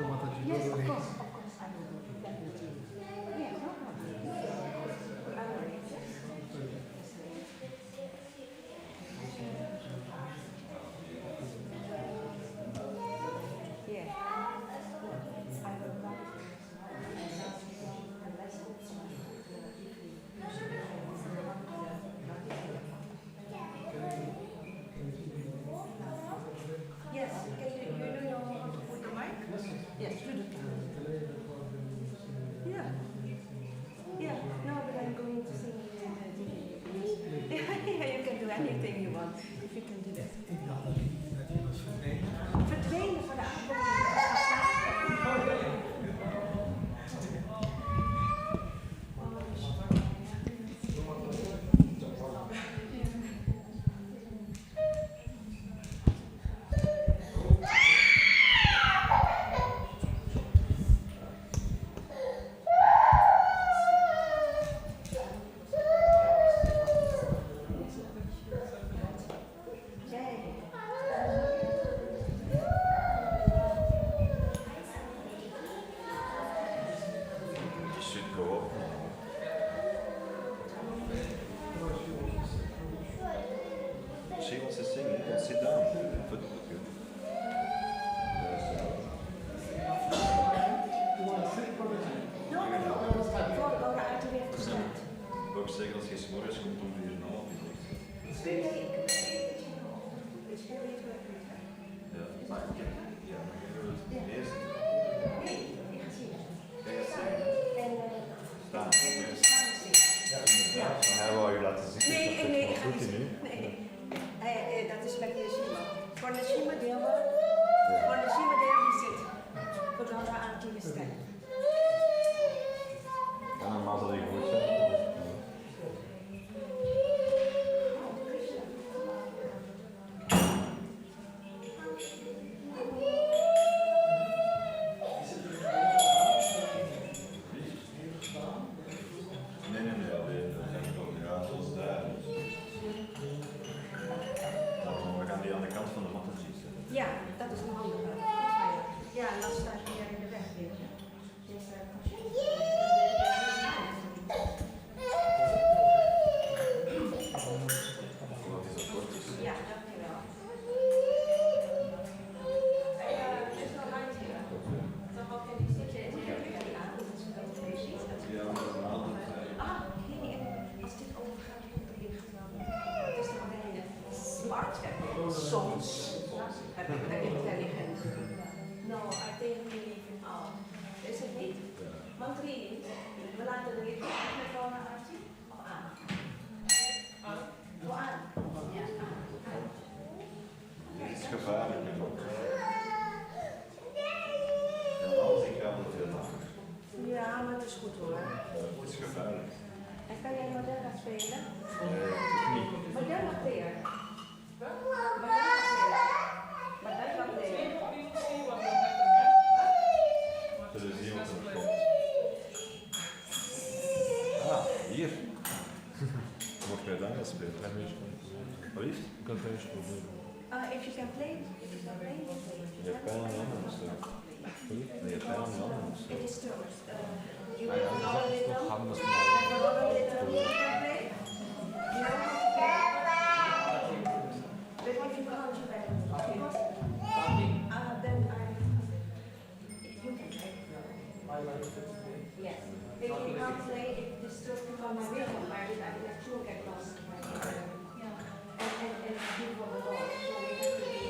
to Mataji. Yes, of course, I will do. Definitely. Yeah, no problem. I will. Yeah. I will write it. Yes, can you know how to put the mic? Yes, do the Yeah. Yeah, no, but I'm going to sing yeah, you can do anything you want, if you can do that. Ik dacht dat hij was verdwenen. Verdwenen voor de aankomst. She wants to sing, you can sit down. Ik ook zeggen als je 's morgens komt om 4:30. Ja, maar ik heb het eerst. Kan je staan? Hij wou je laten zitten. Nee, ik ga niet zitten. Nee, dat is met de Shima. Voor de Shima deel voor de Shima deel die zit. Voor de andere aantieve stem. Ja, normaal zal hij goed zijn. Ja, dat is een handige. Ja, en dan staat hij in de weg weer. Dus, ja, dankjewel. Is nog lang hier. Dan mag je niet zitten en zeggen, ja, dat is een beetje Ah, nee, als dit overgaat, komt er ingenomen. Het is nog een smart, soms. Intelligent. No, I think we leave it out. Is het niet? Mandarin, we laten er niet met gewoon naar Archie? Of aan? Voor aan? Ja, aan. Het is gevaarlijk. Als ik ga dat veel langer. Ja, maar het is goed hoor. Het is gevaarlijk. En kan jij Moderna spelen? Niet. Moderna player. Ah, hier. Mocht jij dan gaan spelen? Wat is het? Ik kan het eens proberen. If you can play, Je hebt pijn aan de handen of zo? Je hebt pijn aan de handen of zo? it is still. You Ja, dat is toch handig. can play. You know how to play. But if you can't, you better. Because, then you can play. Yes. If you can't play, it disturbs me from my rhythm. I have to get lost. And give for the Lord. So we have to be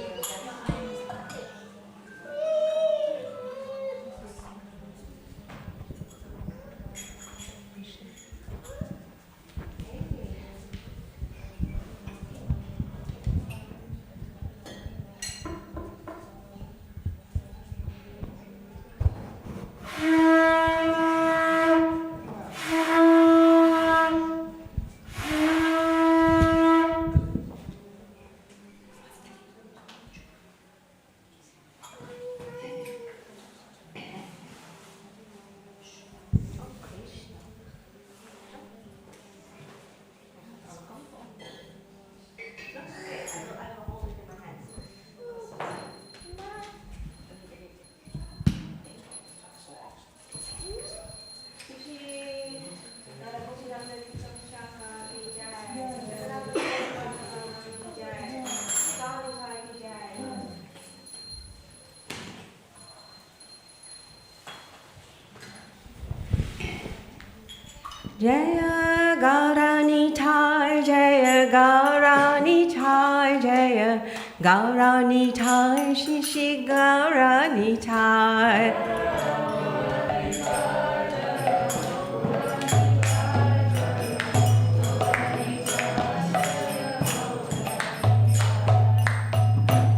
Jaya Gaurani Thai, Jaya Gaurani Thai, Jaya Gaurani Thai, Shishi Gaurani Thai.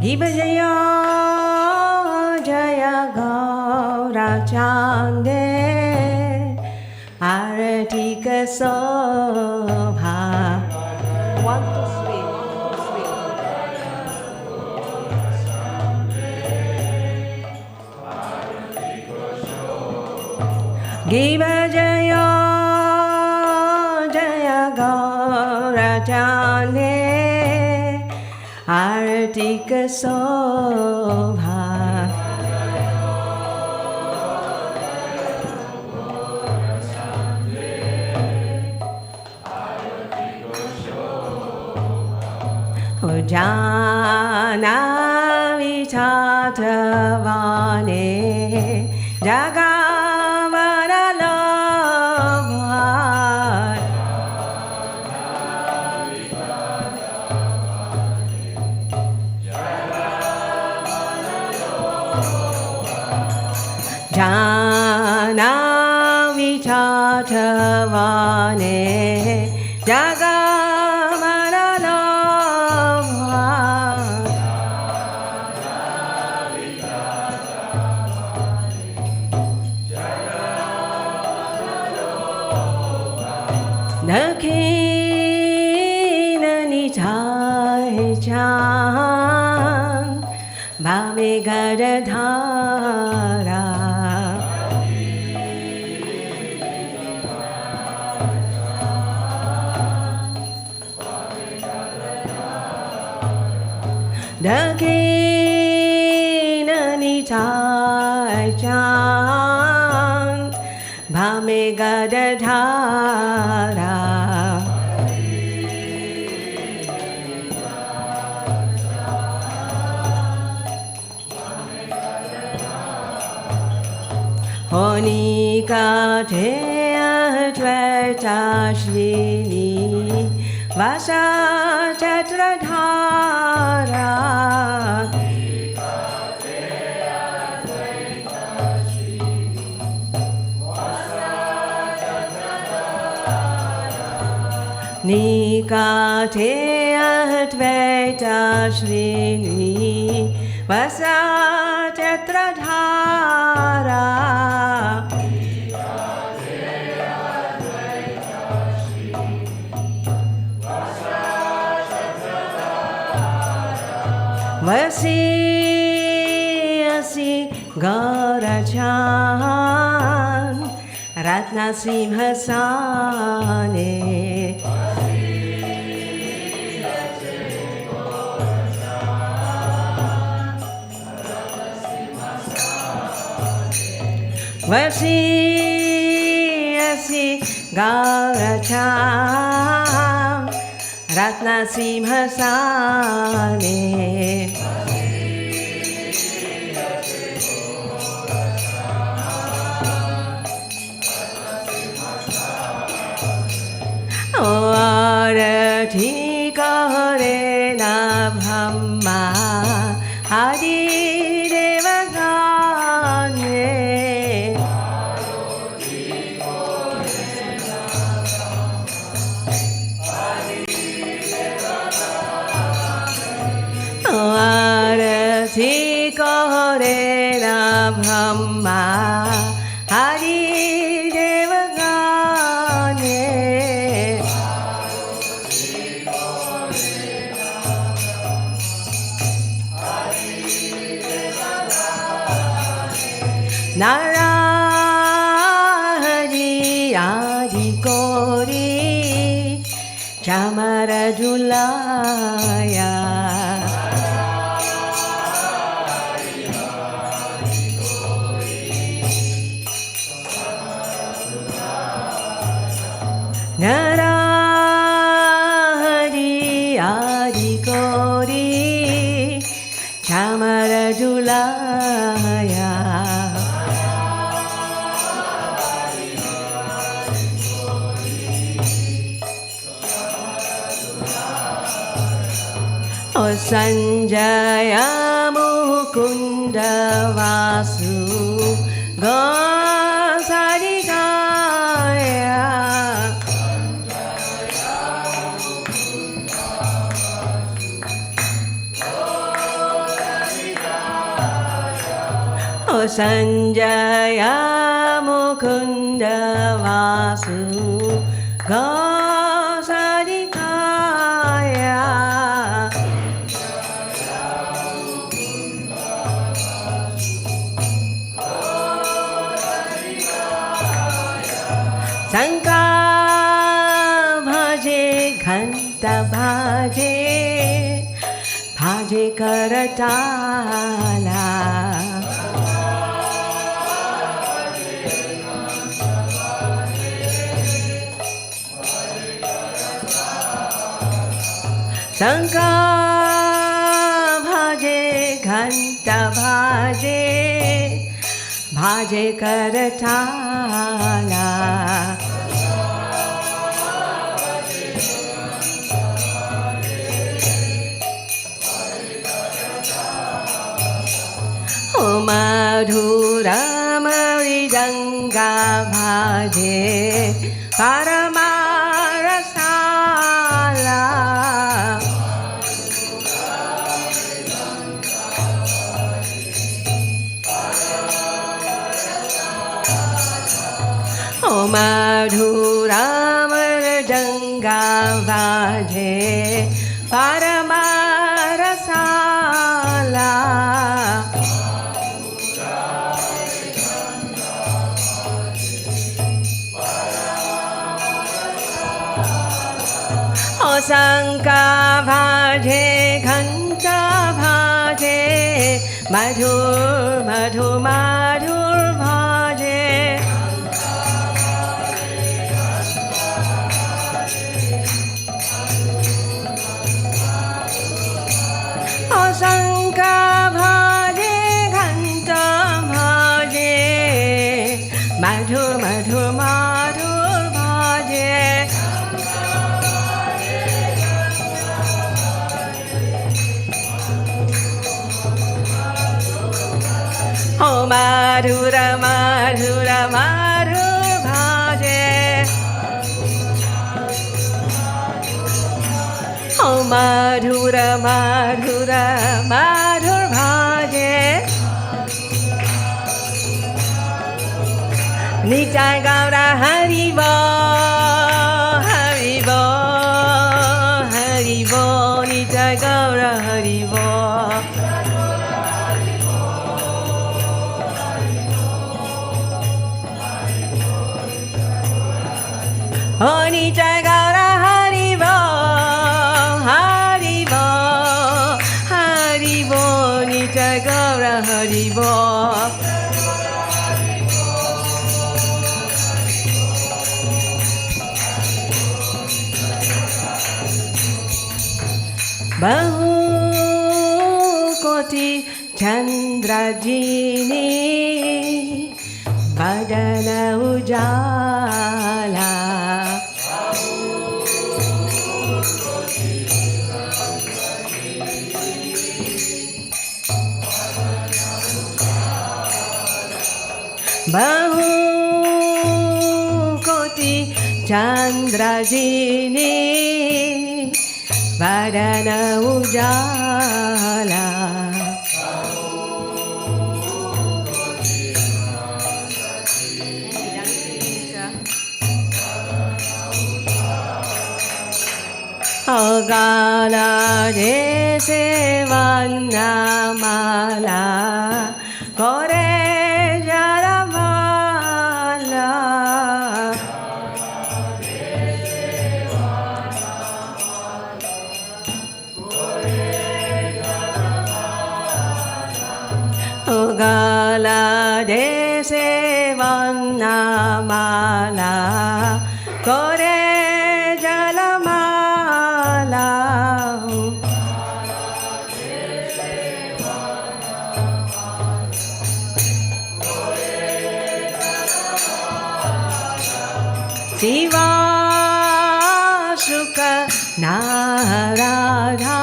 Giba Jaya, Jaya Gaura Chande, Arati Kasobha. 1, 2, 3, 1, 2, 3. Giba Jaya, Jaya Gaura Chande, Arati Kasobha. Jana Vitatavane Jagamara Lava Jana Vitatavane Jagamara Dakhinani Thai Chan Bhame Gadadhara Dakhinani Thai Chan Bhame Gadadhara Honika Te Advaita Shrini Vasa Chatradhara Nika Te Advaita Shrini Vasa Chatradhara Vasi Asi Gaurachan Ratna Simhasane Vasi Asi Gaurachan Ratna Simhasane Arati Karena Brahma Hadi Devagane Arati Karena Brahma Hadi Devagane Narahari Adi Kori Chamara Julaya Narahari Adi Kori Chamara Julaya Sanjaya Mukunda Vasu Gosarikaya Oh Sanjaya Mukunda Vasu Gosarikaya Sanka bhaje ghanta bhaje bhaje karatala Sanka bhaje ghanta bhaje bhaje karatala Oh madhura mridanga bhaje paramarasala Oh madhura mridanga bhaje paramarasala Oh Sanka bhaje ghanta bhaje madhur madhur madhur bhaje Oh Sanka bhaje ghanta bhaje madhur madhur madhur bhaje Oh madhura madhura madhur bhaje Oh madhura madhura madhur bhaje Nitai Gaura Haribo Haribo Haribo Nitai Gaura Haribo Oh Nitai Gaura Haribo Haribo Haribo Nitai Gaura Haribo Bahu koti chandra jini badana ujala Bahu koti chandra jini badana ujala Agala jese vannamala kore jaramala Agala jese vannamala kore jalamala Siva Shuka Narada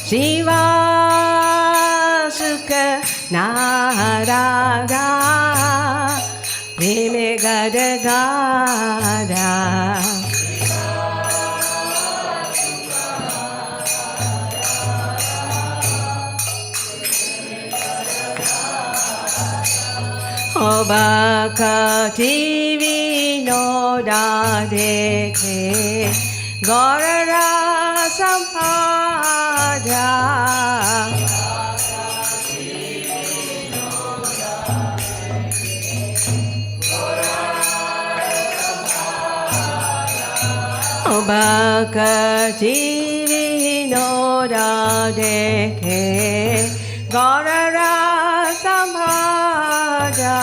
Shiva Sukha Narada Preme Gada Gada Obaka TV Noda Dekhe Gaurara Sampada Obaka TV Noda Dekhe Gaurara Sampada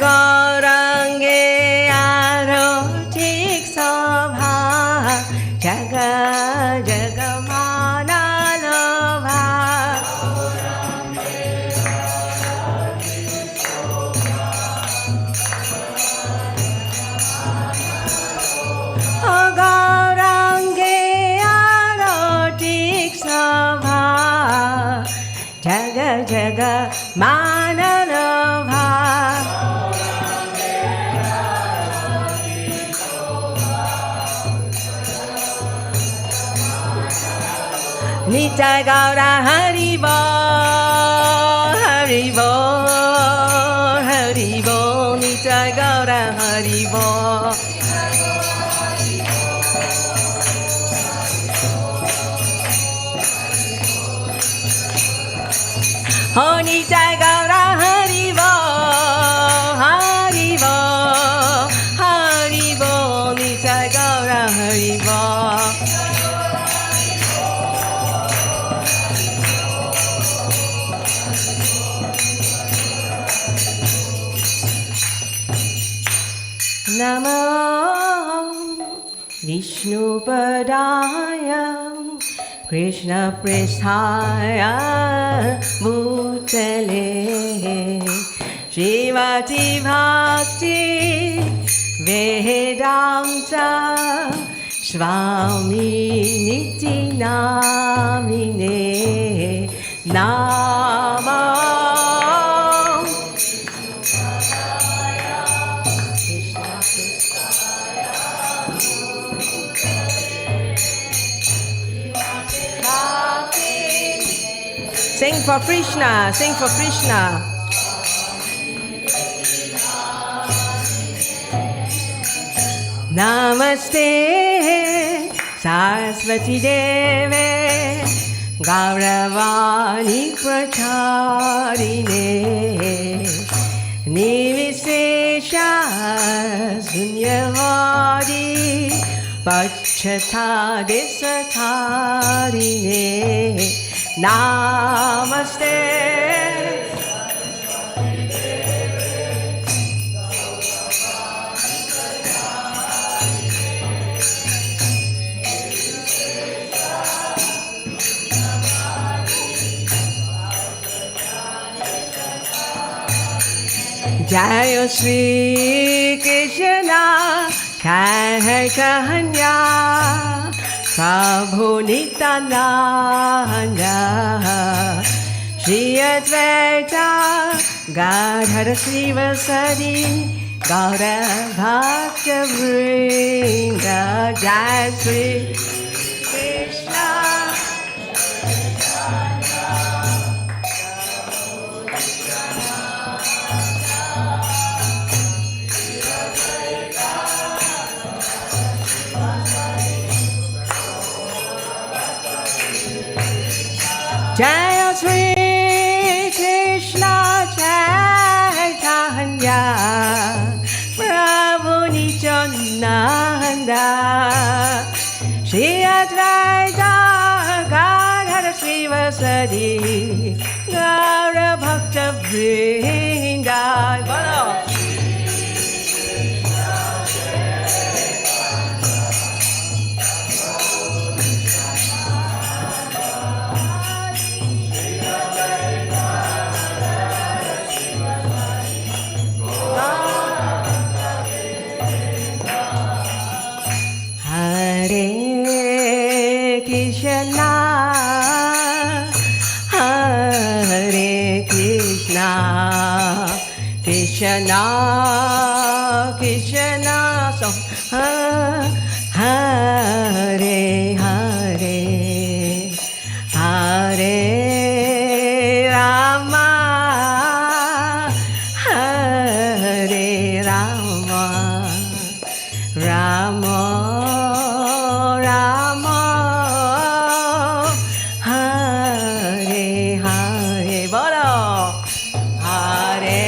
Gaurange Arotik Sabha Jaga Jagamana Lova Gaurange Arotik Sabha Jaga Jagamana Lova Nitai Gaura Haribo, Haribo, Haribo, Nitai Gaura Haribo. Oh, Nitai Gaura Haribo, Haribo, Haribo, Nitai Gaura Haribo. Namo Vishnupadaya Krishna Prasthaya Bhutale Srimati Bhakti Vedanta Swami Niti Namine Namo Sing for Krishna, sing for Krishna. Namaste Saraswati Deve Gauravani Pracharine Nivishesha Sunyavadi Pachata Desatarine Namaste Jaya Shri Krishna Hare Krsna Prabhu Nityananda Shri Advaita Gadadhara Srivasadi Gaura Bhakta Vrinda Jai Shri Krishna Jaya Shri Krishna Chaitanya Prabhu Nityananda Shri Advaita Gadadhara Srivasadi Gaura Bhakta Vrinda Bolo Krishna, Krishna, so Hare Hare, Hare Rama, Hare Rama, Rama Rama, Hare Hare, bolo Hare.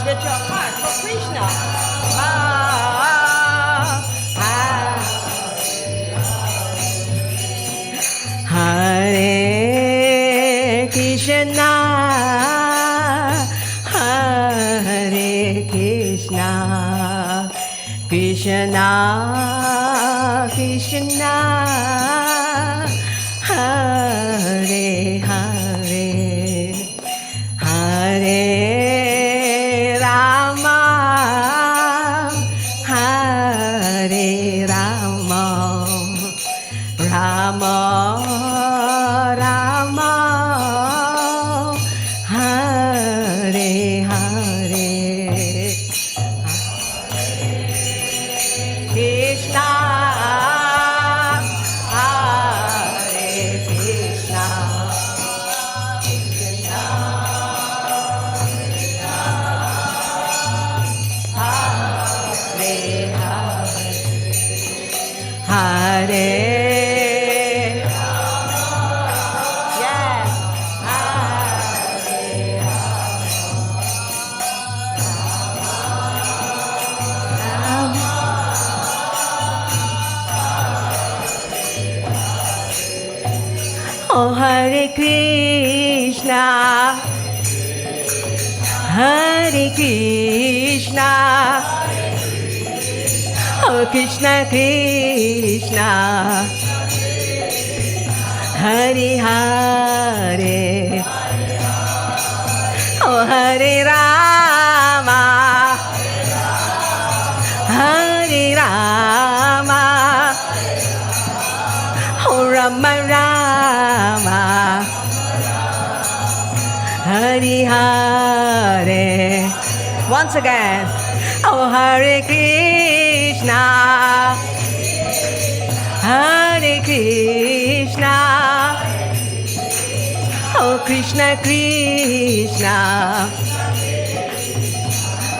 With your heart for Krishna. Hare Krishna, Hare Krishna, Krishna Krishna, Hare Hare, Hare Rama, Hare Rama, Rama Rama, Hare Hare, Krishna, Hare Krishna, Hare, yes, oh Hare Krishna, Hare Krishna, oh Krishna Krishna, Hare Hare, oh Hare Rama, Hare Rama, oh Rama Rama, Hare Hare. Once again, oh Hare Krishna, Hare Krishna, oh Krishna Krishna,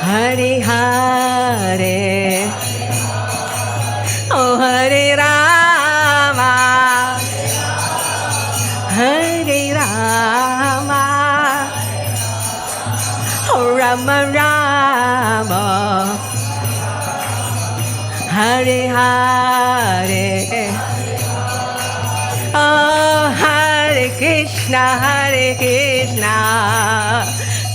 Hare Hare, oh Hare Rama, Hare Rama, oh Rama Rama, Hare Hare, oh Hare Krishna, Hare Krishna,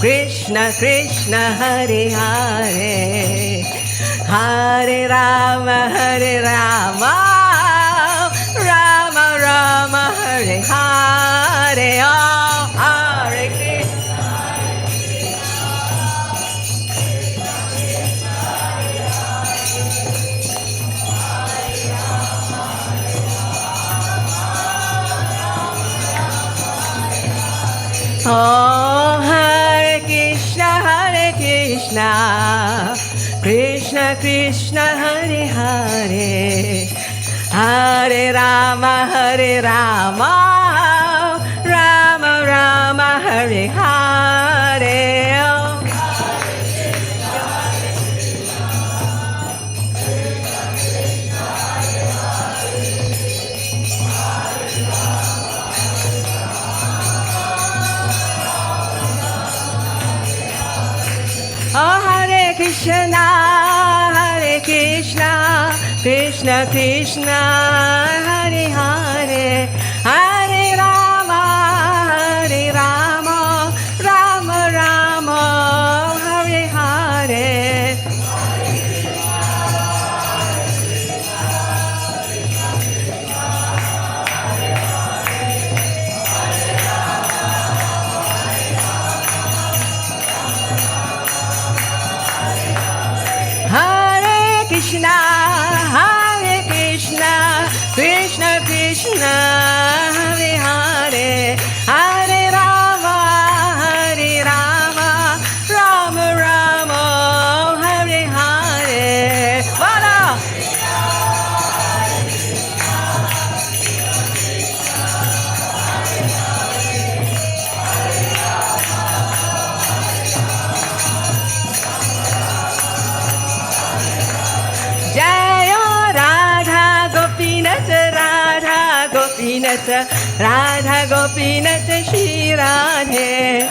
Krishna Krishna, Hare Hare, Hare Rama, Hare Rama, Rama Rama, Hare Hare, oh Hare Krishna. Oh Hare Krishna, Hare Krishna, Krishna Krishna, Hare Hare, Hare Rama, Hare Rama, Rama Rama, Hare Hare, oh Hare Krishna, Hare Krishna, Krishna Krishna, Hare Hare, Hare Rama, Hare Rama, Rama Rama, Hare Hare. Gopinath, Radha Gopinath, Shri Radhe.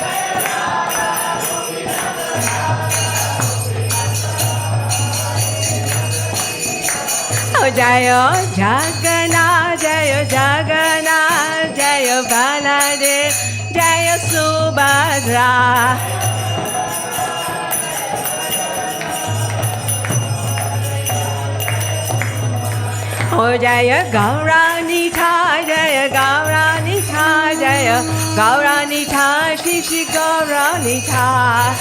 Oh, Jaya Jagannath, Jaya Jagannath, Jaya Baladev, Jaya Subhadra. Oh, Jaya Gauranitha, Jaya Gauranitha, Jaya Gauranitha, Shri Shri Gauranitha.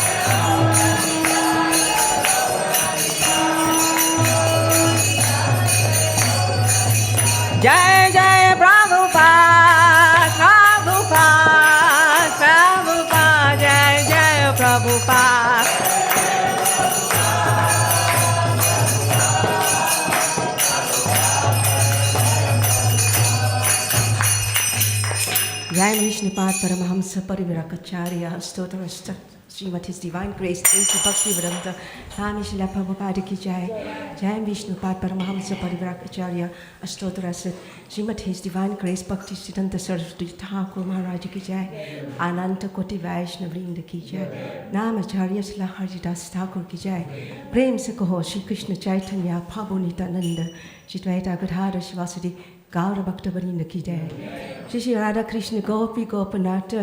Jai Jai Prabhupada, Prabhupada, Prabhupada, Jai Jai Prabhupada. Jai Vishnupad Paramahamsa Parivirakacharya Stotarasta Srimati His Divine Grace A.C. Bhaktivedanta Swami Srila Prabhupada Ki Jai. Jai Vishnupad Paramahamsa Parivirakacharya Stotarasta Srimati His Divine Grace Bhakti Siddhanta Saraswati Thakur Maharaj Ki Jai. Ananta Koti Vaishnavrinda Ki Jai. Namacharya Srila Haridas Thakur Ki Jai. Prem se kaho Shri Krishna Chaitanya Prabhu Nityananda Shri Dvaita Gadadhara Shivasadi Gaura Bhakta-vrinda ki jai. Shri Shri Radha Krishna Gopi Gopinath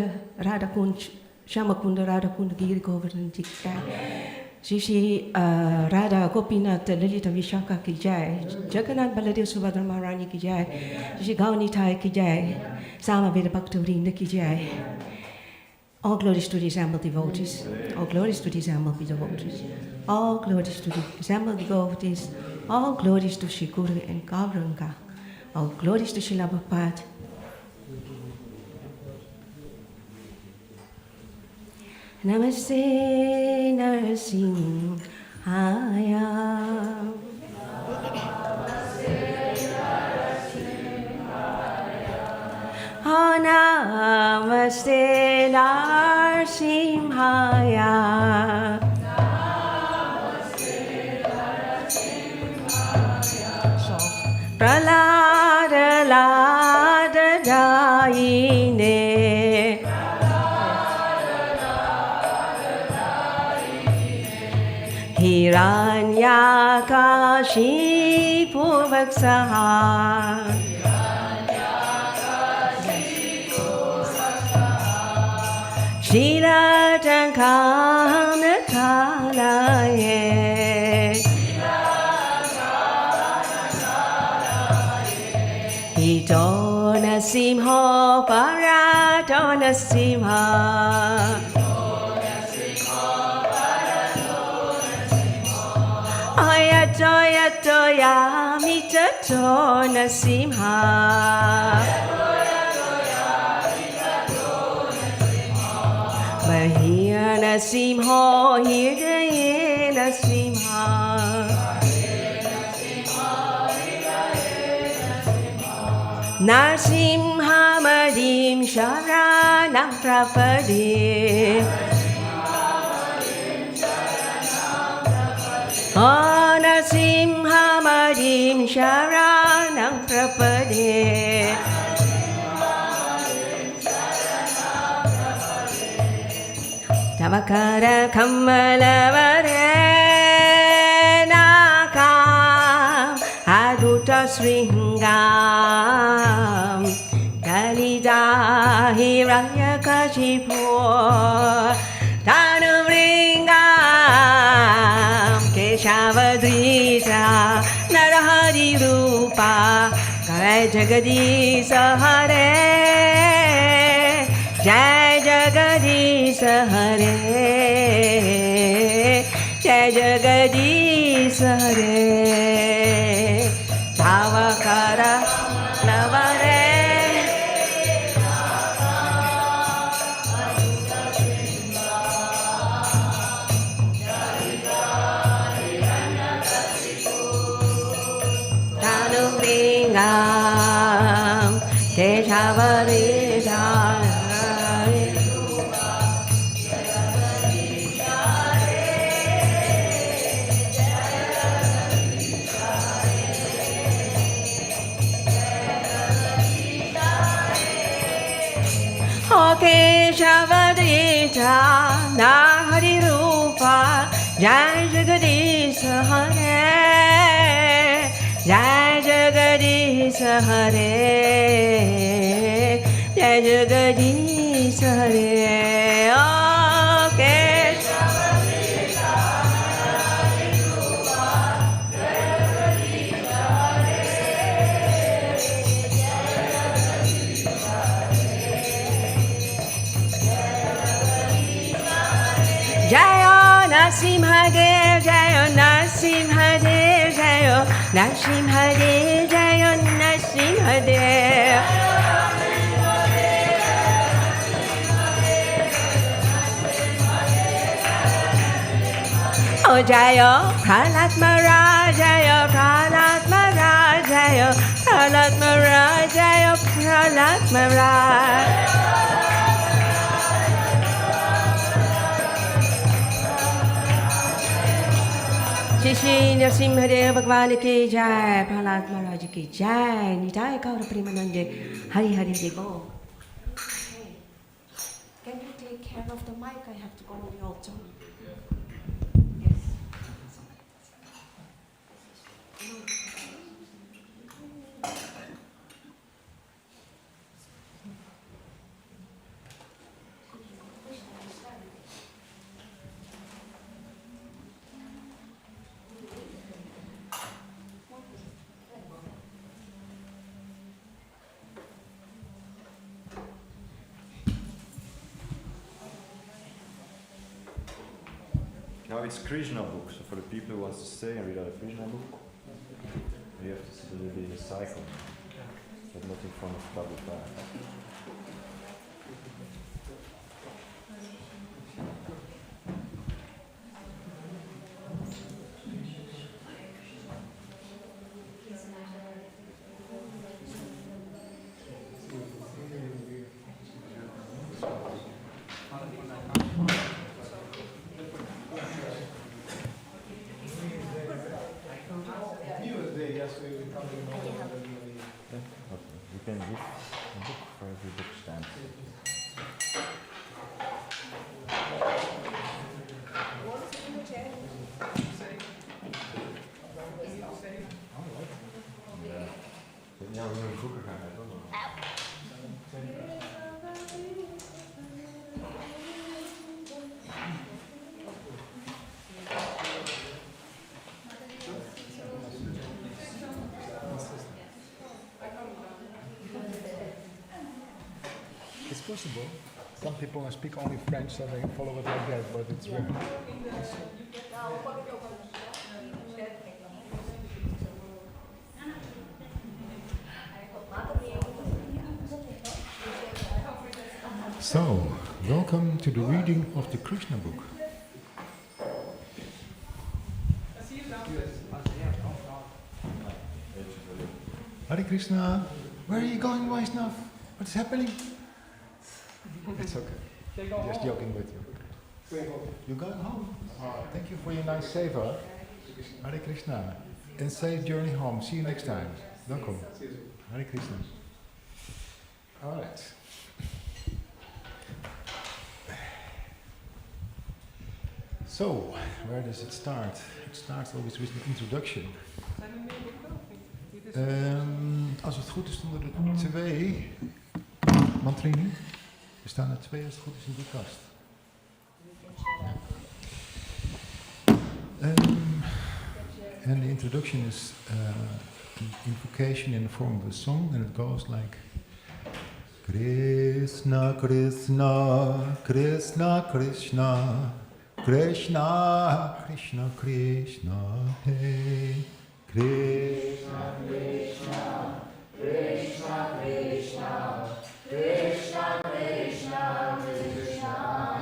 Radha Kund Shamakunda Radha Kund Giri Govardhan ki jai. Shri Shri Radha Gopinath Lalita Vishaka ki jai. Jagannath Baladev Subhadra Maharani ki jai. Shri Shri Gaunitai ki jai. Samaveda Bhakta-vrinda ki jai. All glories to the assembled devotees. All glories to the assembled devotees. All glories to the assembled devotees. All glories to Shri Guru and Gauranga. All glories to Srila Prabhupada. Namaste Narasimhaya. Oh, Namaste Narasimhaya. Pralada Lada Daine Hiranyakashipu Vaksaha Shilatankana Kalaye Dona Simha Para Dona Simha Aya Toya Toya Mita Dona Simha Mahina Simha Hidayena Simha Narsimha Madim Sharanam Prapade Oh Narsimha Madim Sharanam Prapade Tamakara Kamala Varenakam Aduta Sringam Kalida Hiranyakashipu Tanuvringam Keshavadrita Narahari Rupa Jai Jagadisa Hare Jai Jagadisa Hare Jai Jagadisa Hare Tavakara Navare Tanuvringam Keshavarita Jai Jagadish Hare, Jai Jagadish Hare, Jai Jagadish Hare. Okay. Jayo Nasimhadev, Jayo Nasimhadev, Jayo Nasimhadev, Jayo Nasimhadev. Oh Jayo Prahlad Maharaj, Jayo Prahlad Maharaj, Jayo Prahlad Maharaj, Jayo Prahlad Maharaj. Shri Narasimhadeva भगवान की जय, प्रहलाद महाराज की जय, निताय गौर प्रेमानंदे, हरि हरि देव. Can you take care of the mic? I have to go on the altar. Yes. Now it's Krishna book, so for the people who wants to stay and read out a Krishna book, you have to sit a little bit in a cycle, but not in front of Prabhupada. You can give a book for every book stand. Ja, we moeten boeken gaan hebben. It's possible. Some people speak only French, so they follow it like that, but it's rare. So, welcome to the reading of the Krishna book. Hare Krishna, where are you going, Vaishnav? What's happening? It's okay. Just joking with you. You're going home? Thank you for your nice seva. Hare Krishna. And safe journey home. See you next time. Welcome. Hare Krishna. Alright. So, where does it start? It starts always with an introduction. Als het goed is stonden er 2 mantrini. Er staan er 2 als het goed is in de kast. And the introduction is an invocation in the form of a song, and it goes like Krishna Krishna Krishna Krishna Krishna Krishna Krishna Hey Krishna Krishna Krishna Krishna Krishna Krishna Krishna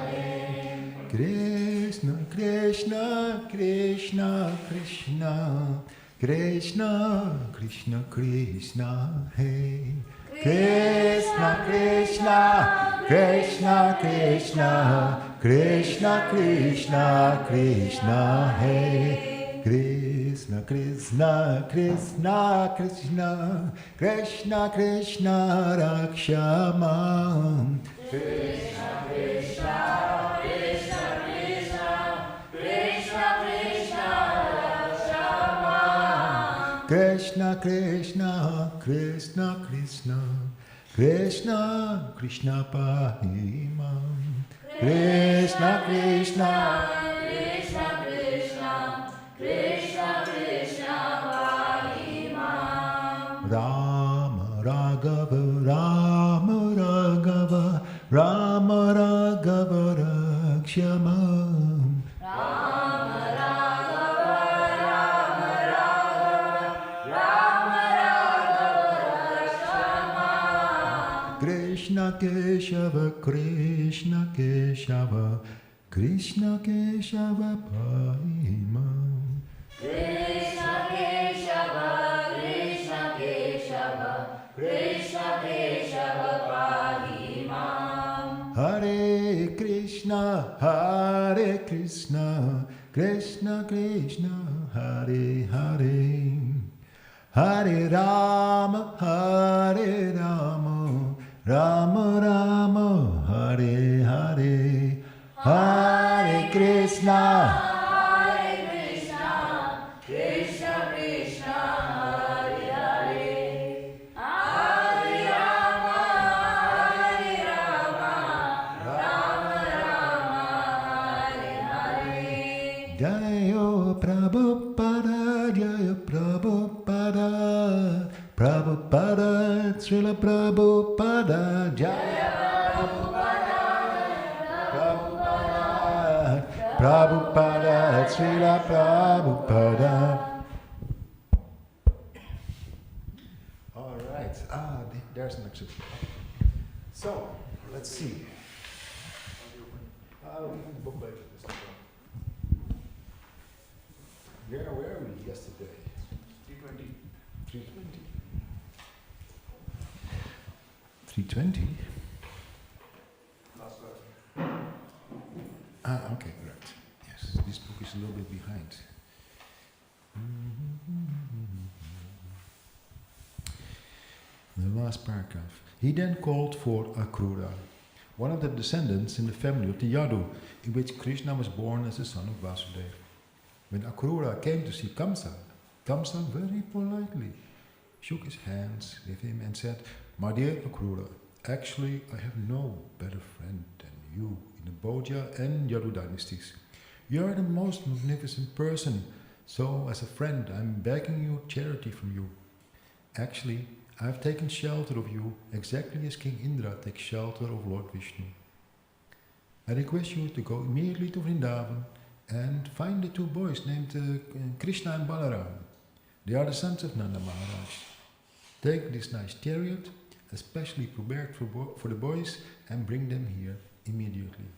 Hey Krishna Krishna Krishna Krishna Krishna Krishna Krishna Hey Krishna Krishna Krishna Krishna Krishna Krishna Krishna Hey Krishna Krishna Krishna Krishna Krishna Krishna Rakshamam Krishna Krishna Krishna Krishna Krishna Krishna Krishna Krishna Krishna Krishna Krishna Pahimam Krishna Krishna Krishna Krishna Krishna Krishna Pahimam Rama Raghava Rama Raghava Rama Raghava Rakshamam Rama Raghava Rama Raghava Rama Raghava Rakshama Krishna Keshava Krishna Keshava Krishna Keshava Pahimam Krishna Keshava Krishna Keshava Krishna Keshava Pahimam Hare Krishna Krishna Krishna Hare Hare Hare Rama Rama Rama Hare Hare Hare Krishna Hare Krishna Krishna Krishna Hare Hare Hare Rama Rama Rama Hare Hare Jayo Prabhupada Prabhupada Srila Prabhupada Jaya Prabhupada Srila Prabhupada. All right. There's an exit. So, let's see. I'll read the book later. Where were we yesterday? 320. 320? Last verse. Okay, correct. Yes, this book is a little bit behind. The last paragraph. He then called for Akrura, one of the descendants in the family of the Yadu, in which Krishna was born as the son of Vasudeva. When Akrura came to see Kamsa, Kamsa very politely shook his hands with him and said, "My dear Akrura, actually I have no better friend than you in the Bhoja and Yadu dynasties. You are the most magnificent person, so as a friend I am begging you charity from you. Actually, I have taken shelter of you exactly as King Indra takes shelter of Lord Vishnu. I request you to go immediately to Vrindavan and find the two boys named Krishna and Balaram. They are the sons of Nanda Maharaj. Take this nice chariot, especially prepared for the boys, and bring them here immediately.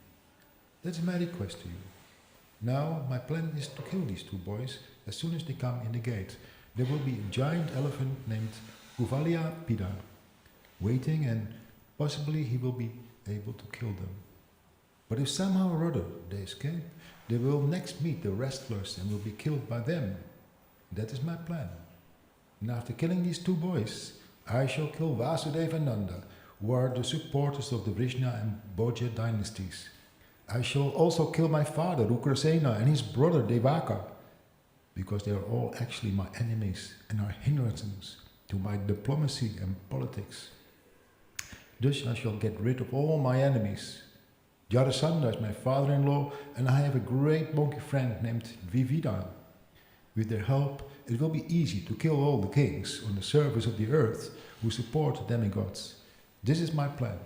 That's my request to you. Now, my plan is to kill these two boys as soon as they come in the gate. There will be a giant elephant named Uvalya Pida waiting, and possibly he will be able to kill them. But if somehow or other they escape, they will next meet the wrestlers and will be killed by them. That is my plan. And after killing these two boys, I shall kill Vasudeva and Nanda, who are the supporters of the Vrishna and Bhoja dynasties. I shall also kill my father, Ugrasena, and his brother, Devaka, because they are all actually my enemies and are hindrances to my diplomacy and politics. Thus I shall get rid of all my enemies. Jarasandha is my father-in-law, and I have a great monkey friend named Vivida. With their help, it will be easy to kill all the kings on the surface of the earth who support the demigods. This is my plan.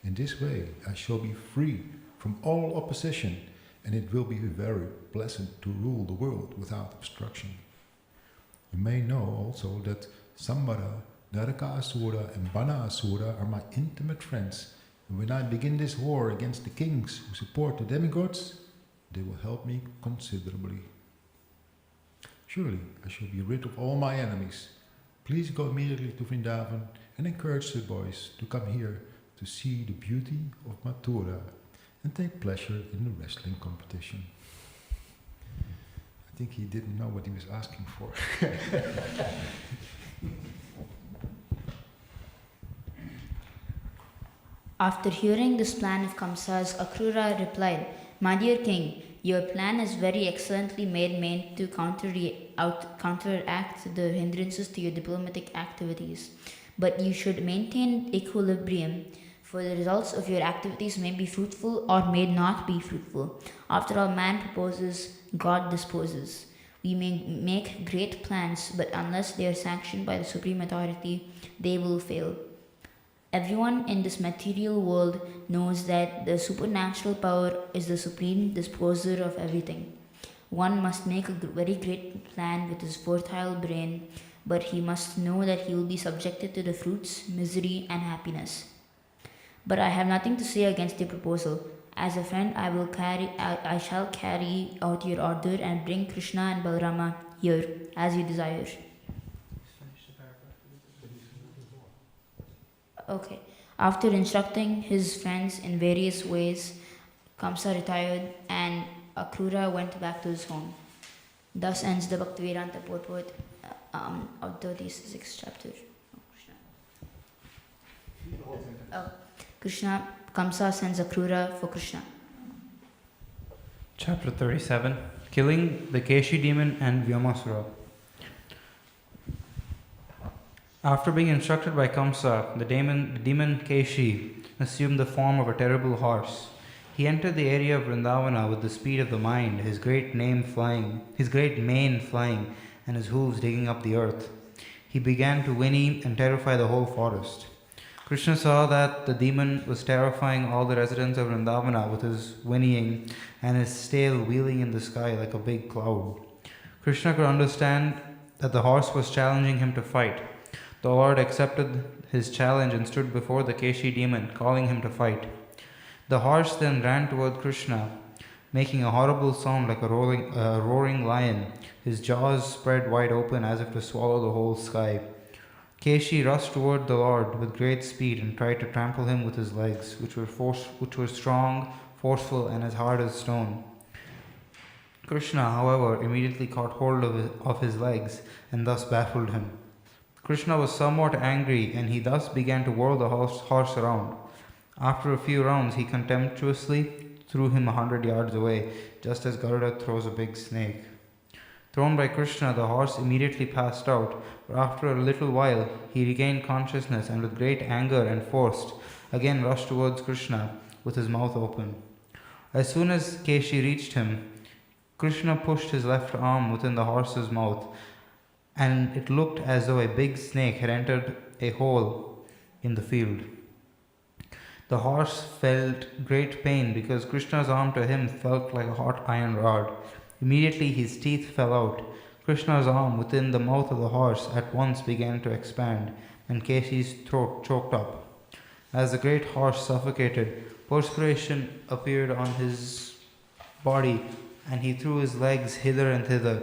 In this way, I shall be free from all opposition, and it will be very pleasant to rule the world without obstruction. You may know also that Sambara, Narakasura, and Banasura are my intimate friends, and when I begin this war against the kings who support the demigods, they will help me considerably. Surely I shall be rid of all my enemies. Please go immediately to Vrindavan and encourage the boys to come here to see the beauty of Mathura and take pleasure in the wrestling competition." I think he didn't know what he was asking for. After hearing this plan of Kamsa's, Akrura replied, My dear king, your plan is very excellently made to counteract the hindrances to your diplomatic activities. But you should maintain equilibrium, for the results of your activities may be fruitful or may not be fruitful. After all, man proposes, God disposes. We may make great plans, but unless they are sanctioned by the supreme authority, they will fail. Everyone in this material world knows that the supernatural power is the supreme disposer of everything. One must make a very great plan with his fertile brain, but he must know that he will be subjected to the fruits, misery, and happiness. But I have nothing to say against your proposal. As a friend, I shall carry out your order and bring Krishna and Balarama here, as you desire. Okay. After instructing his friends in various ways, Kamsa retired and Akrura went back to his home. Thus ends the Bhaktivedanta purport of the 36th chapter. Krishna, Kamsa sends Akrura for Krishna. Chapter 37, Killing the Keshi demon and Vyomasura. After being instructed by Kamsa, the demon Keshi assumed the form of a terrible horse. He entered the area of Vrindavana with the speed of the mind, his great mane flying, and his hooves digging up the earth. He began to whinny and terrify the whole forest. Krishna saw that the demon was terrifying all the residents of Vrindavana with his whinnying and his tail wheeling in the sky like a big cloud. Krishna could understand that the horse was challenging him to fight. The Lord accepted his challenge and stood before the Keshi demon, calling him to fight. The horse then ran toward Krishna, making a horrible sound like a roaring lion, his jaws spread wide open as if to swallow the whole sky. Keshi rushed toward the Lord with great speed and tried to trample him with his legs, which were strong, forceful, and as hard as stone. Krishna, however, immediately caught hold of his legs and thus baffled him. Krishna was somewhat angry, and he thus began to whirl the horse around. After a few rounds, he contemptuously threw him 100 yards away, just as Garuda throws a big snake. Thrown by Krishna, the horse immediately passed out, but after a little while, he regained consciousness and with great anger and force, again rushed towards Krishna with his mouth open. As soon as Keshi reached him, Krishna pushed his left arm within the horse's mouth, and it looked as though a big snake had entered a hole in the field. The horse felt great pain because Krishna's arm to him felt like a hot iron rod. Immediately his teeth fell out. Krishna's arm within the mouth of the horse at once began to expand, and Keshi's throat choked up. As the great horse suffocated, perspiration appeared on his body, and he threw his legs hither and thither.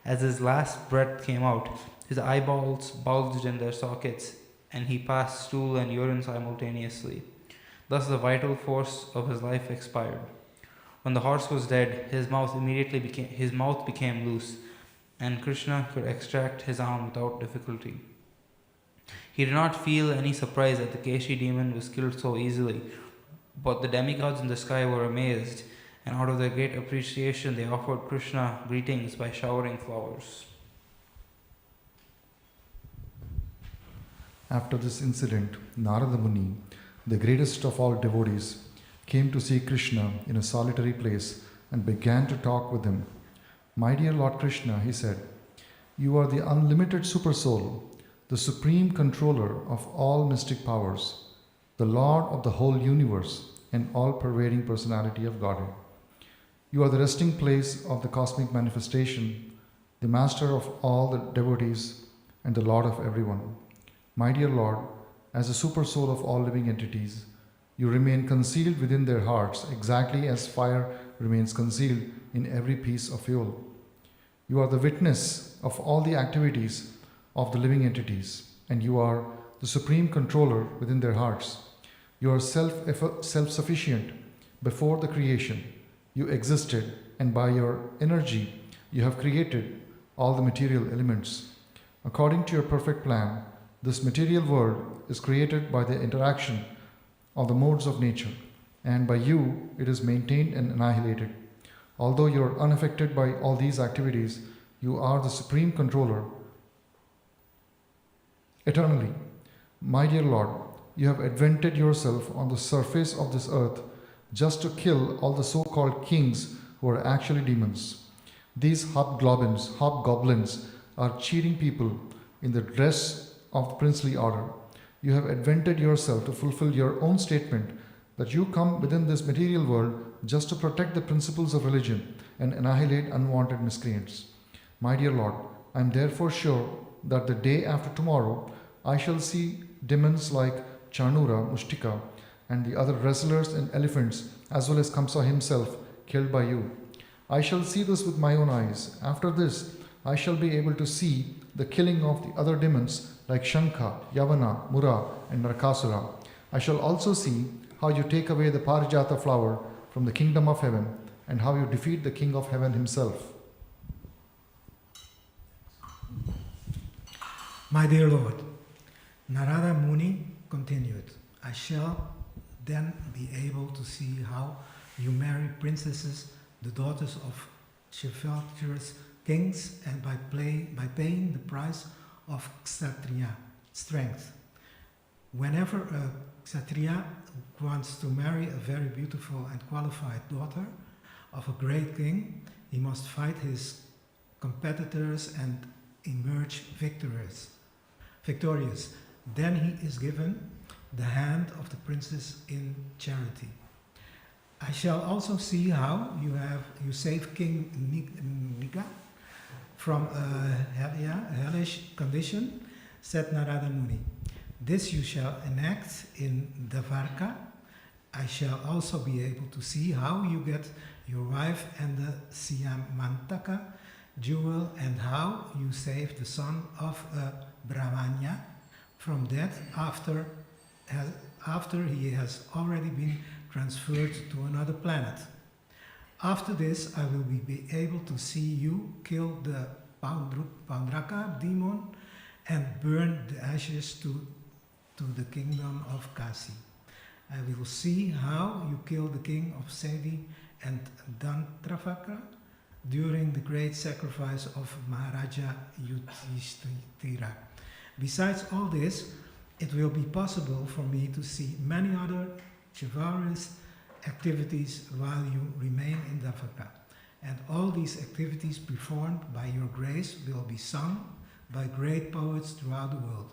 As his last breath came out, his eyeballs bulged in their sockets, and he passed stool and urine simultaneously. Thus the vital force of his life expired. When the horse was dead, his mouth became loose, and Krishna could extract his arm without difficulty. He did not feel any surprise that the Keshi demon was killed so easily, but the demigods in the sky were amazed, and out of their great appreciation they offered Krishna greetings by showering flowers. After this incident, Narada Muni, the greatest of all devotees, came to see Krishna in a solitary place and began to talk with him. "My dear Lord Krishna," he said, "you are the unlimited supersoul, the supreme controller of all mystic powers, the Lord of the whole universe and all-pervading personality of Godhead. You are the resting place of the cosmic manifestation, the master of all the devotees and the Lord of everyone. My dear Lord, as the supersoul of all living entities, you remain concealed within their hearts exactly as fire remains concealed in every piece of fuel. You are the witness of all the activities of the living entities, and you are the supreme controller within their hearts. You are self-sufficient before the creation. You existed, and by your energy, you have created all the material elements. According to your perfect plan, this material world is created by the interaction of the modes of nature. and by you it is maintained and annihilated. Although you are unaffected by all these activities, you are the supreme controller eternally. My dear Lord, you have advented yourself on the surface of this earth just to kill all the so-called kings who are actually demons. These hobgoblins are cheating people in the dress of the princely order. You have advented yourself to fulfill your own statement that you come within this material world just to protect the principles of religion and annihilate unwanted miscreants. My dear Lord, I am therefore sure that the day after tomorrow I shall see demons like Chanura, Mushtika, and the other wrestlers and elephants, as well as Kamsa himself, killed by you. I shall see this with my own eyes. After this, I shall be able to see the killing of the other demons like Shankha, Yavana, Mura, and Narakasura. I shall also see how you take away the Parijata flower from the kingdom of heaven and how you defeat the king of heaven himself. My dear Lord, Narada Muni continued, I shall then be able to see how you marry princesses, the daughters of chivalrous kings, and by paying the price of Kshatriya, strength. Whenever a Kshatriya wants to marry a very beautiful and qualified daughter of a great king, he must fight his competitors and emerge victorious. Then he is given the hand of the princess in charity. I shall also see how you save King Nika from a hellish condition, said Narada Muni. This you shall enact in Dvarka. I shall also be able to see how you get your wife and the Syamantaka jewel, and how you save the son of a Brahmanya from death after he has already been transferred to another planet. After this, I will be able to see you kill the Paundraka demon and burn the ashes to the kingdom of Kasi. I will see how you kill the king of Sedi and Dantravaka during the great sacrifice of Maharaja Yudhishthira. Besides all this, it will be possible for me to see many other chivalrous activities while you remain in Dvarka. And all these activities performed by your grace will be sung by great poets throughout the world.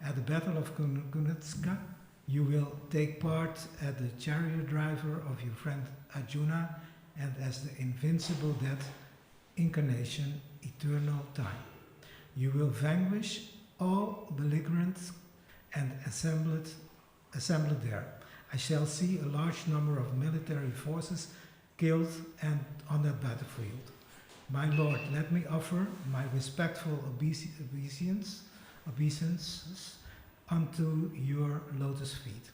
At the Battle of Kunatska, you will take part as the chariot driver of your friend Arjuna and as the invincible death incarnation, eternal time. You will vanquish all belligerents and assembled there. I shall see a large number of military forces killed and on that battlefield. My Lord, let me offer my respectful obeisances unto your lotus feet.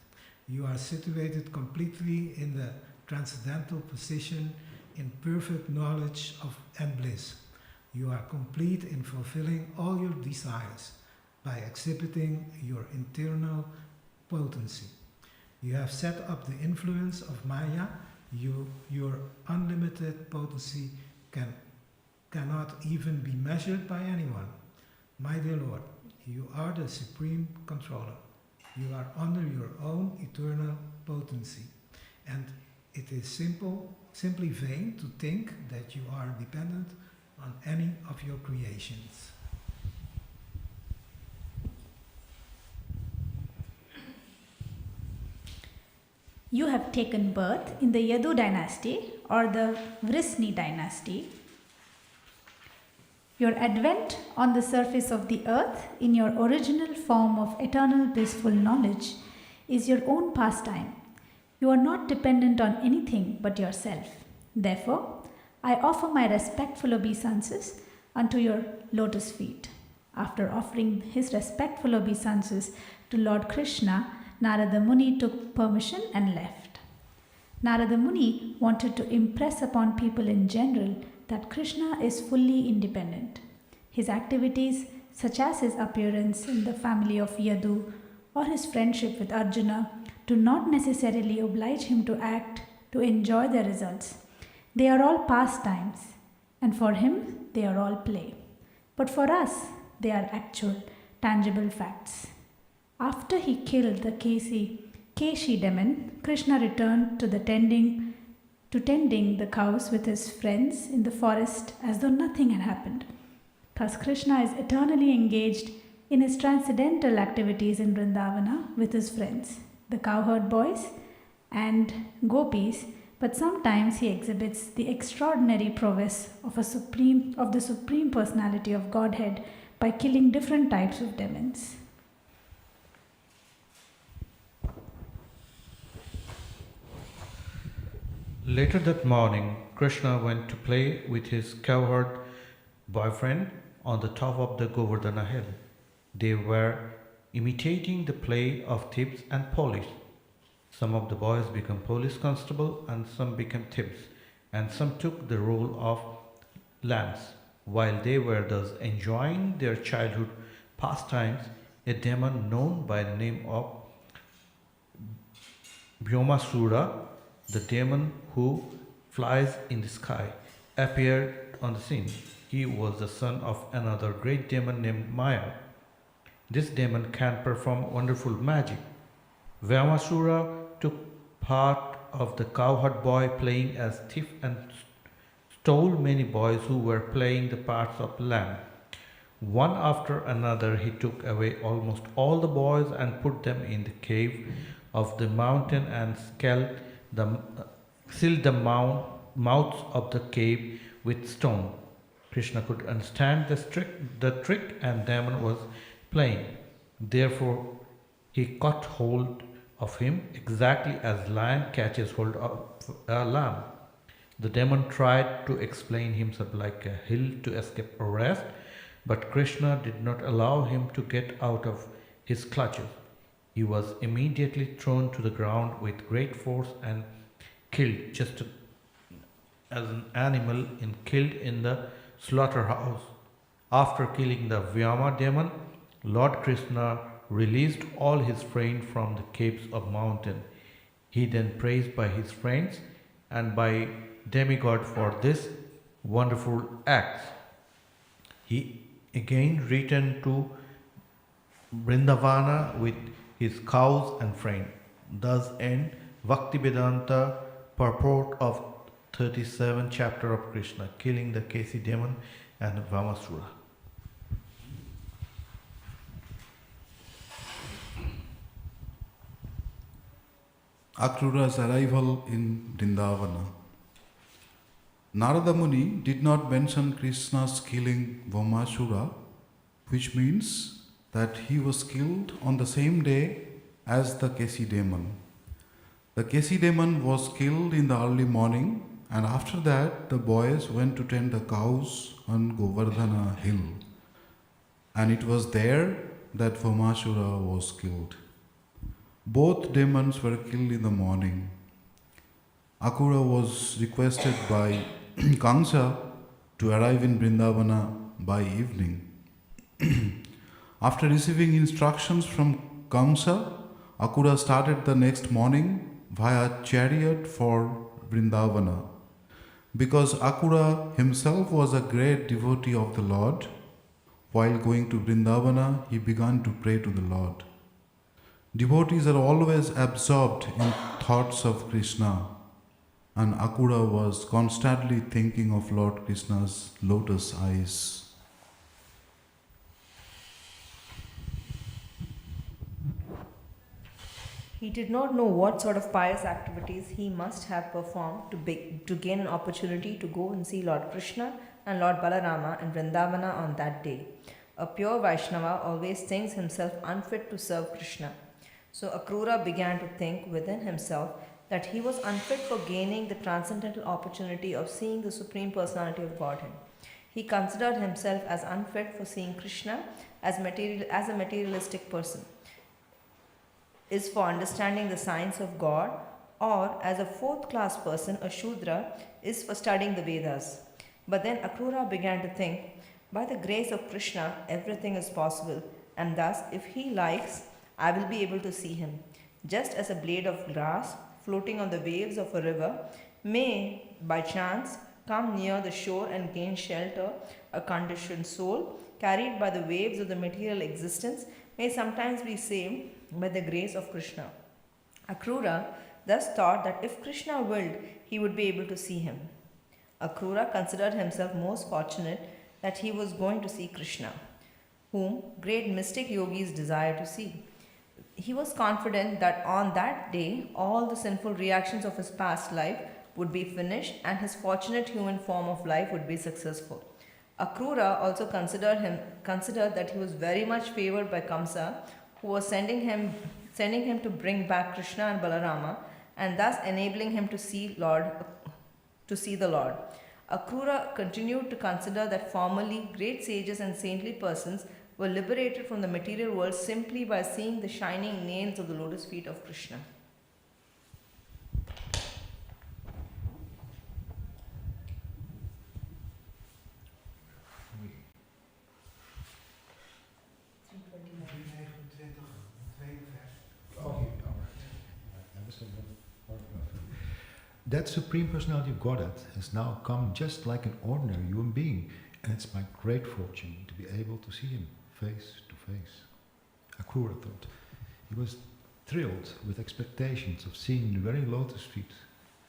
You are situated completely in the transcendental position in perfect knowledge of and bliss. You are complete in fulfilling all your desires by exhibiting your internal potency. You have set up the influence of Maya. Your unlimited potency cannot even be measured by anyone. My dear Lord, you are the supreme controller. You are under your own eternal potency, and it is simply vain to think that you are dependent on any of your creations. You have taken birth in the Yadu dynasty or the Vrisni dynasty. Your advent on the surface of the earth in your original form of eternal blissful knowledge is your own pastime. You are not dependent on anything but yourself. Therefore, I offer my respectful obeisances unto your lotus feet. After offering his respectful obeisances to Lord Krishna, Narada Muni took permission and left. Narada Muni wanted to impress upon people in general that Krishna is fully independent. His activities, such as his appearance in the family of Yadu or his friendship with Arjuna, do not necessarily oblige him to act to enjoy their results. They are all pastimes, and for him they are all play. But for us, they are actual, tangible facts. After he killed the Keshi demon, Krishna returned to tending the cows with his friends in the forest as though nothing had happened. Thus, Krishna is eternally engaged in his transcendental activities in Vrindavana with his friends, the cowherd boys and gopis, but sometimes he exhibits the extraordinary prowess of the Supreme Personality of Godhead by killing different types of demons. Later that morning, Krishna went to play with his cowherd boyfriend on the top of the Govardhana hill. They were imitating the play of thieves and police. Some of the boys became police constable and some became thieves, and some took the role of lambs. While they were thus enjoying their childhood pastimes, a demon known by the name of Vyomasura, the demon who flies in the sky, appeared on the scene. He was the son of another great demon named Maya. This demon can perform wonderful magic. Vyomasura took part of the cowherd boy playing as thief and stole many boys who were playing the parts of lamb. One after another he took away almost all the boys and put them in the cave of the mountain and sealed the mouths of the cave with stone. Krishna could understand the trick and demon was playing. Therefore he caught hold of him exactly as lion catches hold of a lamb. The demon tried to explain himself like a hill to escape arrest, but Krishna did not allow him to get out of his clutches. He was immediately thrown to the ground with great force and killed, just as an animal killed in the slaughterhouse. After killing the Vyama demon, Lord Krishna released all his friends from the caves of mountain. He then praised by his friends and by demigod for this wonderful act. He again returned to Vrindavana with his cows and friends. Thus end Bhaktivedanta purport of 37th chapter of Krishna, killing the Keshi demon and Vamasura. Akrura's arrival in Vrindavana. Narada Muni did not mention Krishna's killing Vamasura, which means that he was killed on the same day as the Keshi demon. The Keshi demon was killed in the early morning, and after that the boys went to tend the cows on Govardhana hill. And it was there that Vamasura was killed. Both demons were killed in the morning. Akrura was requested by Kamsa to arrive in Vrindavana by evening. After receiving instructions from Kamsa, Akrura started the next morning via chariot for Vrindavana. Because Akrura himself was a great devotee of the Lord, while going to Vrindavana, he began to pray to the Lord. Devotees are always absorbed in thoughts of Krishna, and Akrura was constantly thinking of Lord Krishna's lotus eyes. He did not know what sort of pious activities he must have performed to gain an opportunity to go and see Lord Krishna and Lord Balarama in Vrindavana on that day. A pure Vaishnava always thinks himself unfit to serve Krishna. So Akrura began to think within himself that he was unfit for gaining the transcendental opportunity of seeing the Supreme Personality of Godhead. He considered himself as unfit for seeing Krishna as a materialistic person, is for understanding the science of God, or as a fourth class person, a Shudra, is for studying the Vedas. But then Akrura began to think, by the grace of Krishna, everything is possible, and thus, if he likes, I will be able to see him. just as a blade of grass floating on the waves of a river may, by chance, come near the shore and gain shelter, a conditioned soul, carried by the waves of the material existence, may sometimes be saved by the grace of Krishna. Akrura thus thought that if Krishna willed, he would be able to see him. Akrura considered himself most fortunate that he was going to see Krishna, whom great mystic yogis desire to see. He was confident that on that day all the sinful reactions of his past life would be finished and his fortunate human form of life would be successful. Akrura also considered that he was very much favored by Kamsa, who was sending him to bring back Krishna and Balarama, and thus enabling him to see the Lord. Akrura continued to consider that formerly great sages and saintly persons were liberated from the material world simply by seeing the shining nails of the lotus feet of Krishna. That Supreme Personality of Godhead has now come just like an ordinary human being, and it's my great fortune to be able to see him face to face. Akrura thought. He was thrilled with expectations of seeing the very lotus feet,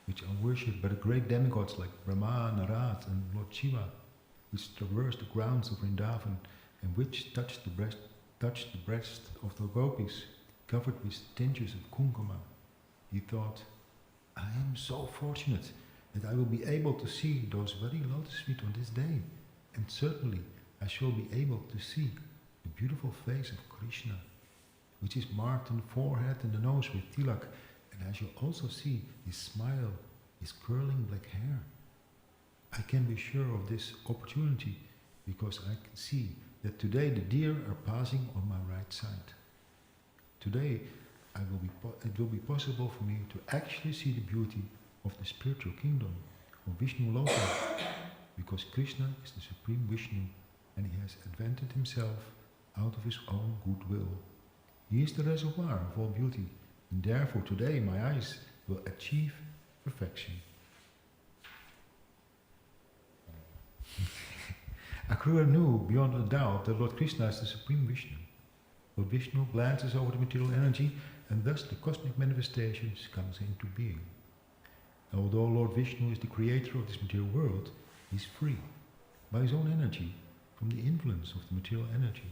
which are worshipped by the great demigods like Brahma, Narad, and Lord Shiva, which traversed the grounds of Vrindavan and which touched the breast of the gopis, covered with tinges of kumkuma. He thought, I am so fortunate that I will be able to see those very lotus feet on this day, and certainly I shall be able to see the beautiful face of Krishna, which is marked on the forehead and the nose with tilak, and I shall also see his smile, his curling black hair. I can be sure of this opportunity because I can see that today the deer are passing on my right side. Today it will be possible for me to actually see the beauty of the spiritual kingdom of Vishnu Loka, because Krishna is the Supreme Vishnu and he has invented himself out of his own goodwill. He is the reservoir of all beauty, and therefore today my eyes will achieve perfection. Akrura knew beyond a doubt that Lord Krishna is the Supreme Vishnu. Lord Vishnu glances over the material energy, and thus the cosmic manifestations comes into being. Although Lord Vishnu is the creator of this material world, he is free by his own energy from the influence of the material energy.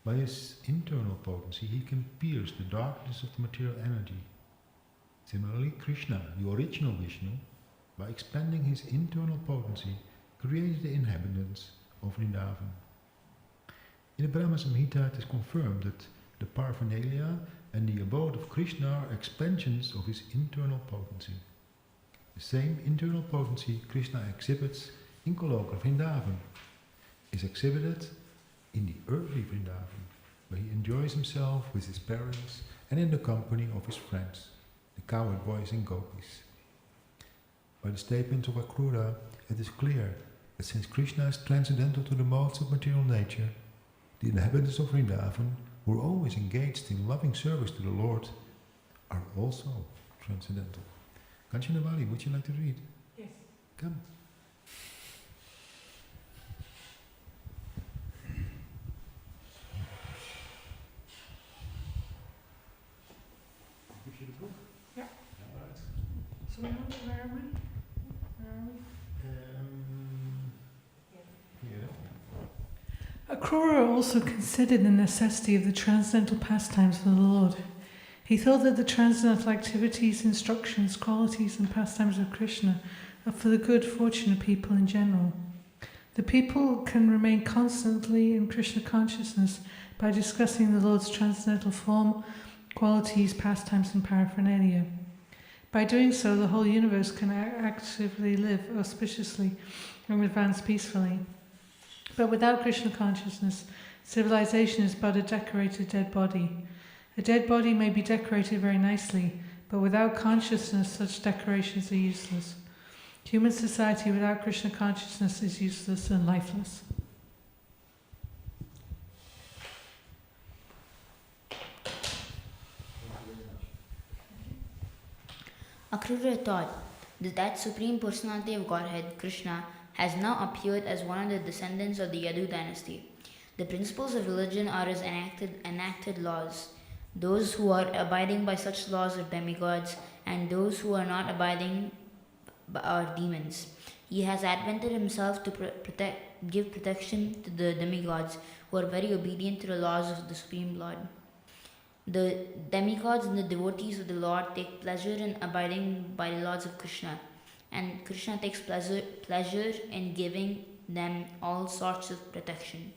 By his internal potency, he can pierce the darkness of the material energy. Similarly, Krishna, the original Vishnu, by expanding his internal potency, created the inhabitants of Vrindavan. In the Brahma Samhita, it is confirmed that the paraphernalia and the abode of Krishna are expansions of his internal potency. The same internal potency Krishna exhibits in Goloka Vrindavan is exhibited in the earthly Vrindavan, where he enjoys himself with his parents and in the company of his friends, the cowherd boys and gopis. By the statements of Akrura, it is clear that since Krishna is transcendental to the modes of material nature, the inhabitants of Vrindavan, who are always engaged in loving service to the Lord, are also transcendental. Kanchanavali, would you like to read? Yes. Come. Give you the book? Yeah. All right. So where are we? Here. Akrura also considered the necessity of the transcendental pastimes of the Lord. He thought that the transcendental activities, instructions, qualities, and pastimes of Krishna are for the good fortune of people in general. The people can remain constantly in Krishna consciousness by discussing the Lord's transcendental form, qualities, pastimes, and paraphernalia. By doing so, the whole universe can actively live auspiciously and advance peacefully. But without Krishna consciousness, civilization is but a decorated dead body. A dead body may be decorated very nicely, but without consciousness, such decorations are useless. Human society without Krishna consciousness is useless and lifeless. Akrura thought that Supreme Personality of Godhead, Krishna, has now appeared as one of the descendants of the Yadu dynasty. The principles of religion are as enacted laws. Those who are abiding by such laws are demigods, and those who are not abiding are demons. He has advented himself to give protection to the demigods who are very obedient to the laws of the Supreme Lord. The demigods and the devotees of the Lord take pleasure in abiding by the laws of Krishna, and Krishna takes pleasure in giving them all sorts of protection.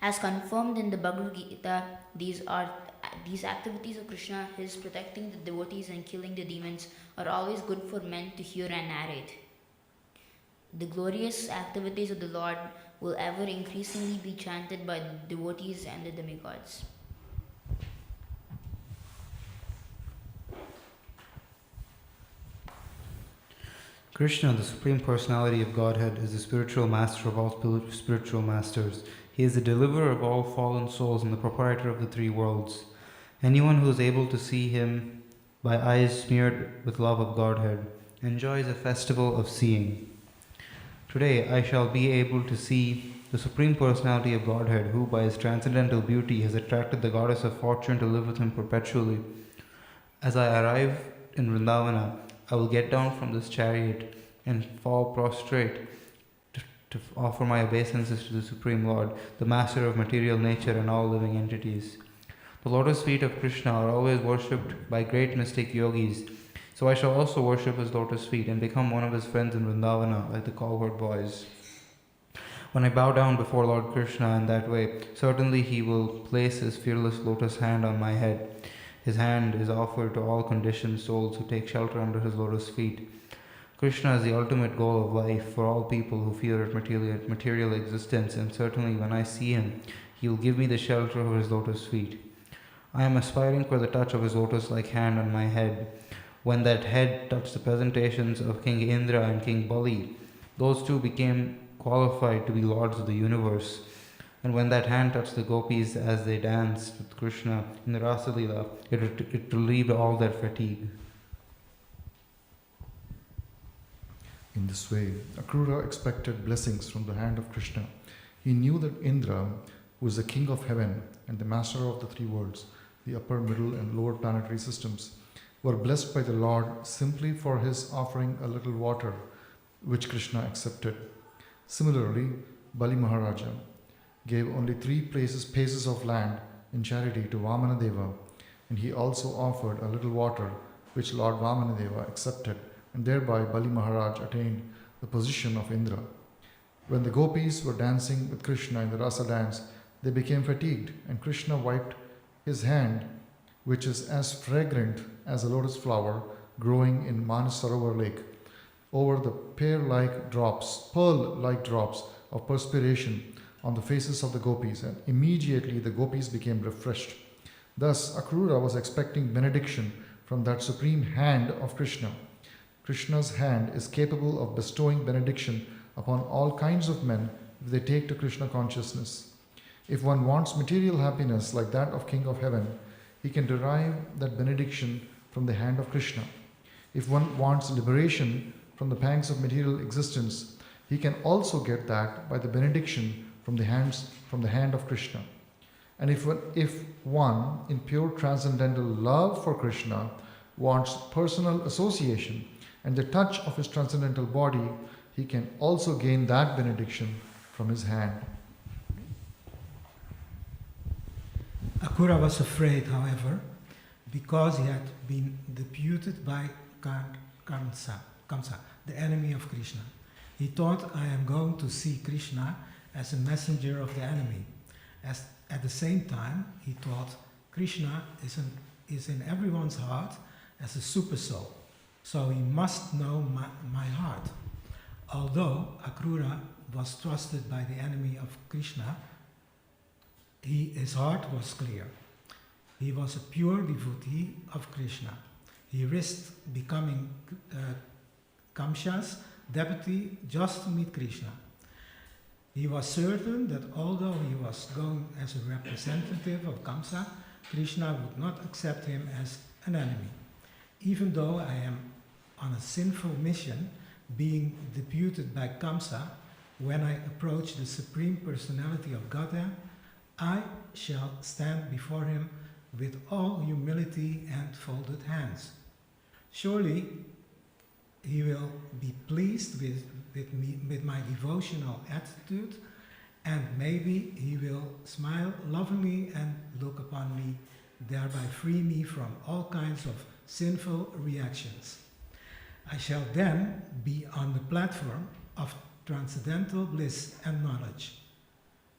As confirmed in the Bhagavad Gita, these activities of Krishna, his protecting the devotees and killing the demons, are always good for men to hear and narrate. The glorious activities of the Lord will ever increasingly be chanted by the devotees and the demigods. Krishna, the Supreme Personality of Godhead, is the spiritual master of all spiritual masters. He is the deliverer of all fallen souls and the proprietor of the three worlds. Anyone who is able to see him by eyes smeared with love of Godhead enjoys a festival of seeing. Today I shall be able to see the Supreme Personality of Godhead, who by his transcendental beauty has attracted the goddess of fortune to live with him perpetually. As I arrive in Vrindavana, I will get down from this chariot and fall prostrate to offer my obeisances to the Supreme Lord, the Master of material nature and all living entities. The lotus feet of Krishna are always worshipped by great mystic yogis, so I shall also worship his lotus feet and become one of his friends in Vrindavana, like the cowherd boys. When I bow down before Lord Krishna in that way, certainly he will place his fearless lotus hand on my head. His hand is offered to all conditioned souls who take shelter under his lotus feet. Krishna is the ultimate goal of life for all people who fear material existence, and certainly when I see him, he will give me the shelter of his lotus feet. I am aspiring for the touch of his lotus-like hand on my head. When that head touched the presentations of King Indra and King Bali, those two became qualified to be lords of the universe. And when that hand touched the gopis as they danced with Krishna in the Rasa Leela, it relieved all their fatigue. In this way, Akrura expected blessings from the hand of Krishna. He knew that Indra, who is the king of heaven and the master of the three worlds, the upper, middle, and lower planetary systems, were blessed by the Lord simply for his offering a little water, which Krishna accepted. Similarly, Bali Maharaja gave only 3 paces of land in charity to Vamanadeva, and he also offered a little water, which Lord Vamanadeva accepted, and thereby Bali Maharaj attained the position of Indra. When the gopis were dancing with Krishna in the rasa dance, they became fatigued, and Krishna wiped his hand, which is as fragrant as a lotus flower growing in Manas Sarovar lake, over the pearl-like drops of perspiration on the faces of the gopis, and immediately the gopis became refreshed. Thus, Akrura was expecting benediction from that supreme hand of Krishna. Krishna's hand is capable of bestowing benediction upon all kinds of men if they take to Krishna consciousness. If one wants material happiness like that of King of Heaven, he can derive that benediction from the hand of Krishna. If one wants liberation from the pangs of material existence, he can also get that by the benediction from the hand of Krishna. And if one, in pure transcendental love for Krishna, wants personal association and the touch of his transcendental body, he can also gain that benediction from his hand. Akrura was afraid, however, because he had been deputed by Kamsa, the enemy of Krishna. He thought, I am going to see Krishna as a messenger of the enemy. At the same time, he thought Krishna is in everyone's heart as a super soul, so he must know my heart. Although Akrura was trusted by the enemy of Krishna, his heart was clear. He was a pure devotee of Krishna. He risked becoming Kamsa's deputy just to meet Krishna. He was certain that although he was going as a representative of Kamsa, Krishna would not accept him as an enemy. even though I am on a sinful mission, being deputed by Kamsa, when I approach the Supreme Personality of Godhead, I shall stand before him with all humility and folded hands. Surely he will be pleased with my devotional attitude, and maybe he will smile lovingly and look upon me, thereby free me from all kinds of sinful reactions. I shall then be on the platform of transcendental bliss and knowledge.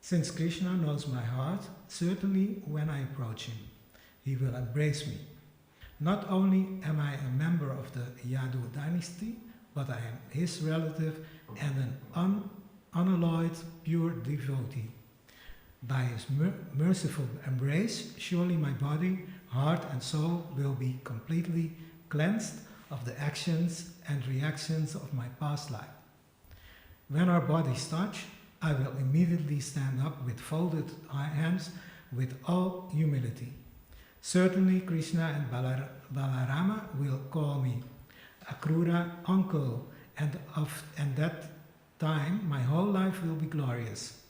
Since Krishna knows my heart, certainly when I approach him, he will embrace me. Not only am I a member of the Yadu dynasty, but I am his relative and an unalloyed, pure devotee. By his merciful embrace, surely my body, heart and soul will be completely cleansed of the actions and reactions of my past life. When our bodies touch, I will immediately stand up with folded hands with all humility. Certainly Krishna and Balarama will call me Akrura, uncle, and that time my whole life will be glorious.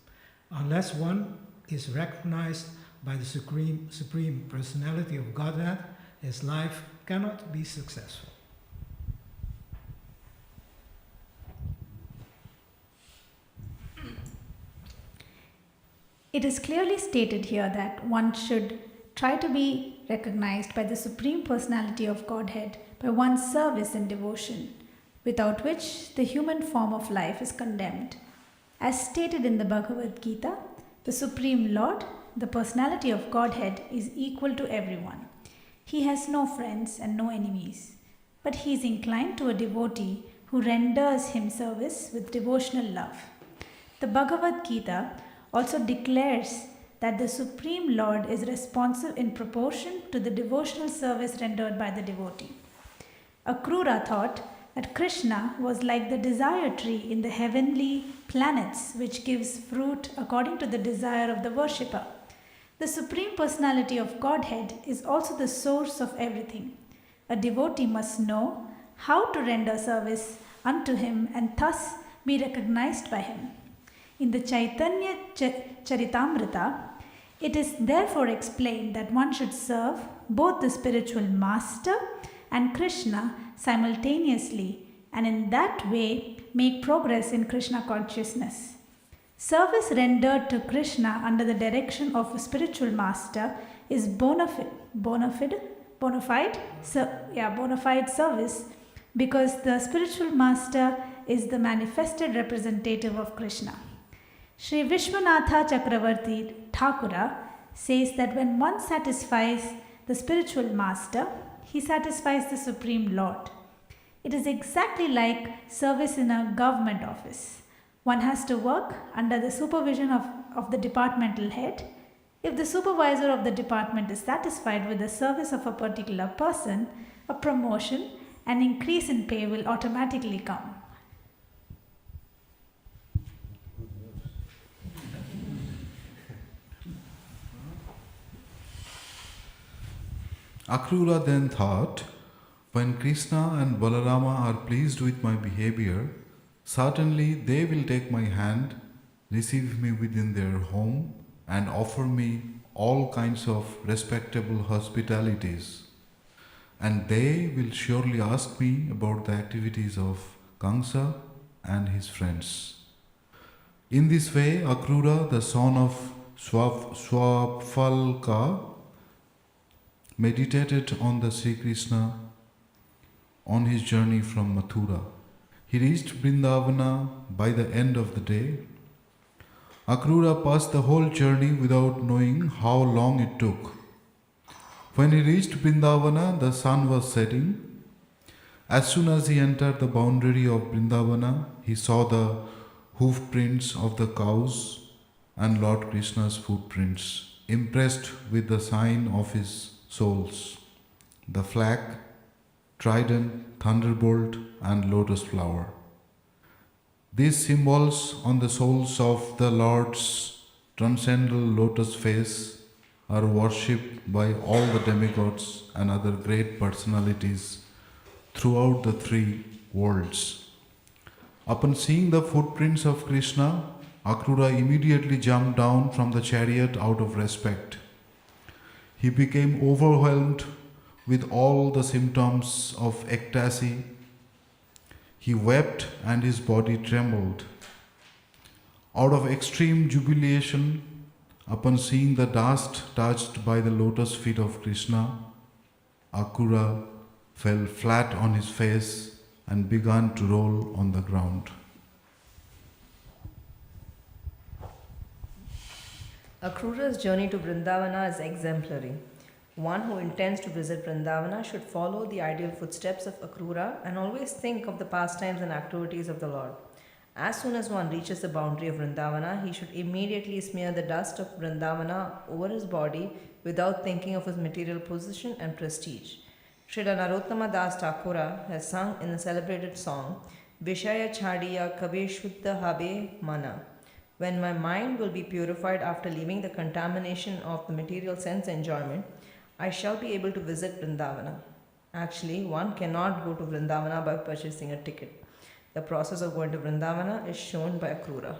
Unless one is recognized by the Supreme Personality of Godhead, his life cannot be successful. It is clearly stated here that one should try to be recognized by the Supreme Personality of Godhead by one's service and devotion, without which the human form of life is condemned. As stated in the Bhagavad Gita, the Supreme Lord, the Personality of Godhead, is equal to everyone. He has no friends and no enemies, but he is inclined to a devotee who renders him service with devotional love. The Bhagavad Gita also declares that the Supreme Lord is responsive in proportion to the devotional service rendered by the devotee. Akrura thought that Krishna was like the desire tree in the heavenly planets, which gives fruit according to the desire of the worshipper. The Supreme Personality of Godhead is also the source of everything. A devotee must know how to render service unto him and thus be recognized by him. In the Chaitanya Charitamrita, it is therefore explained that one should serve both the spiritual master and Krishna simultaneously, and in that way make progress in Krishna consciousness. Service rendered to Krishna under the direction of a spiritual master is bona fide service, because the spiritual master is the manifested representative of Krishna. Sri Vishwanatha Chakravarti Thakura says that when one satisfies the spiritual master, he satisfies the Supreme Lord. It is exactly like service in a government office. One has to work under the supervision of the departmental head. If the supervisor of the department is satisfied with the service of a particular person, a promotion and increase in pay will automatically come. Akrura then thought, when Krishna and Balarama are pleased with my behavior, certainly they will take my hand, receive me within their home, and offer me all kinds of respectable hospitalities. And they will surely ask me about the activities of Kamsa and his friends. In this way, Akrura, the son of Swaphalka, meditated on the Sri Krishna on his journey from Mathura. He reached Vrindavana by the end of the day. Akrura passed the whole journey without knowing how long it took. When he reached Vrindavana, the sun was setting. As soon as he entered the boundary of Vrindavana, he saw the hoof prints of the cows and Lord Krishna's footprints, impressed with the sign of his souls, the flag, trident, thunderbolt and lotus flower. These symbols on the soles of the Lord's transcendental lotus face are worshipped by all the demigods and other great personalities throughout the three worlds. Upon seeing the footprints of Krishna, Akrura immediately jumped down from the chariot out of respect. He became overwhelmed with all the symptoms of ecstasy. He wept and his body trembled. Out of extreme jubilation, upon seeing the dust touched by the lotus feet of Krishna, Akrura fell flat on his face and began to roll on the ground. Akrura's journey to Vrindavana is exemplary. One who intends to visit Vrindavana should follow the ideal footsteps of Akrura and always think of the pastimes and activities of the Lord. As soon as one reaches the boundary of Vrindavana, he should immediately smear the dust of Vrindavana over his body without thinking of his material position and prestige. Srila Narottama Das Thakura has sung in the celebrated song, Vishaya Chadiya Kabe Shuddha Habe Mana. When my mind will be purified after leaving the contamination of the material sense enjoyment, I shall be able to visit Vrindavana. Actually, one cannot go to Vrindavana by purchasing a ticket. The process of going to Vrindavana is shown by Akrura.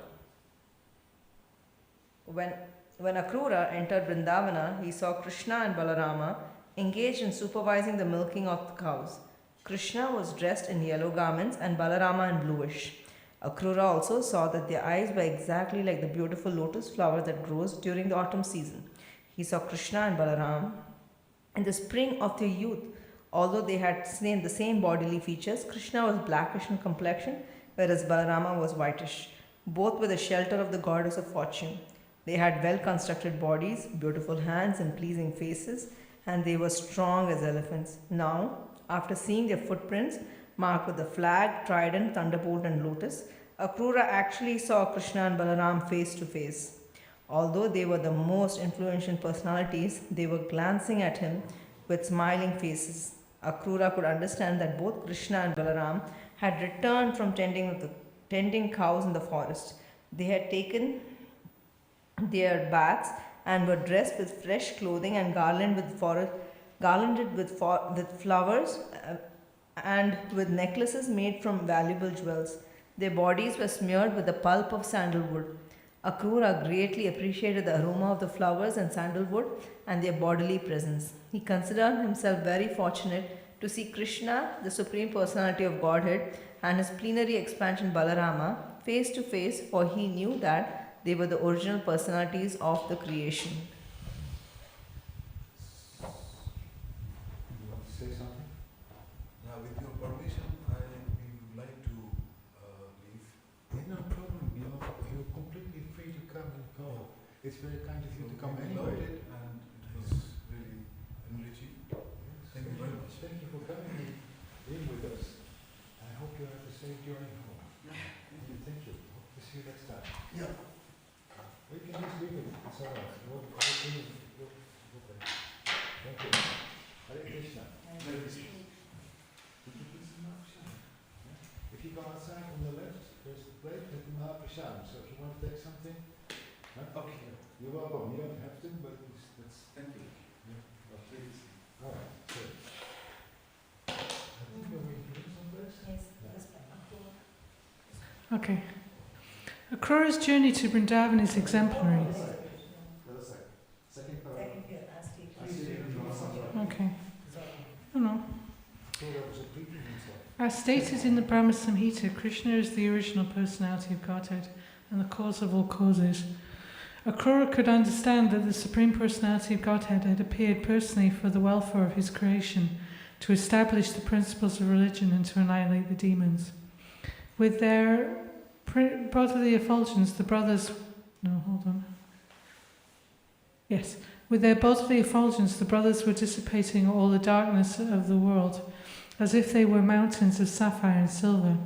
When Akrura entered Vrindavana, he saw Krishna and Balarama engaged in supervising the milking of the cows. Krishna was dressed in yellow garments and Balarama in bluish. Akrura also saw that their eyes were exactly like the beautiful lotus flower that grows during the autumn season. He saw Krishna and Balaram in the spring of their youth. Although they had the same bodily features, Krishna was blackish in complexion, whereas Balarama was whitish. Both were the shelter of the goddess of fortune. They had well-constructed bodies, beautiful hands and pleasing faces, and they were strong as elephants. Now, after seeing their footprints, marked with the flag, trident, thunderbolt and lotus, Akrura actually saw Krishna and Balaram face to face. Although they were the most influential personalities, they were glancing at him with smiling faces. Akrura could understand that both Krishna and Balaram had returned from tending cows in the forest. They had taken their baths and were dressed with fresh clothing and garlanded with flowers and with necklaces made from valuable jewels. Their bodies were smeared with the pulp of sandalwood. Akrura greatly appreciated the aroma of the flowers and sandalwood and their bodily presence. He considered himself very fortunate to see Krishna, the Supreme Personality of Godhead, and his plenary expansion Balarama face to face, for he knew that they were the original personalities of the creation. You want to say something? Now, with your permission, we would like to leave. No problem. You're completely free to come and go. It's very kind of you to come anyway. It and it was really enriching. Thank you very much. Thank you for coming in with us. I hope you have a safe journey home. Thank you. Hope to see you next time. Yeah. We can just leave it. It's all right. Okay. Thank you. Hare Krishna. Hare Krishna. If you go outside on the left, there's a plate with Mahaprasad. So if you want to take something, Okay. you're welcome. You don't have to, but that's Thank you. all right. So, I think we're here someplace. Okay. Akrura's journey to Vrindavan is exemplary. Second paragraph. Okay. Oh no. So that was repeating himself. As stated in the Brahma Samhita, Krishna is the original personality of Godhead and the cause of all causes. Akrura could understand that the Supreme Personality of Godhead had appeared personally for the welfare of his creation, to establish the principles of religion and to annihilate the demons. With their bodily effulgence, the brothers... No, hold on. Yes. With their bodily effulgence, the brothers were dissipating all the darkness of the world, as if they were mountains of sapphire and silver.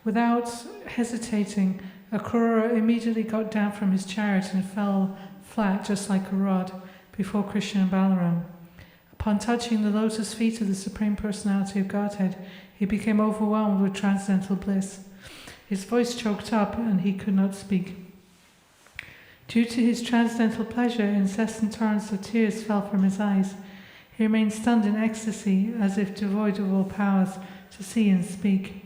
Without hesitating, Akrura immediately got down from his chariot and fell flat, just like a rod, before Krishna and Balaram. Upon touching the lotus feet of the Supreme Personality of Godhead, he became overwhelmed with transcendental bliss. His voice choked up and he could not speak. Due to his transcendental pleasure, incessant torrents of tears fell from his eyes. He remained stunned in ecstasy, as if devoid of all powers to see and speak.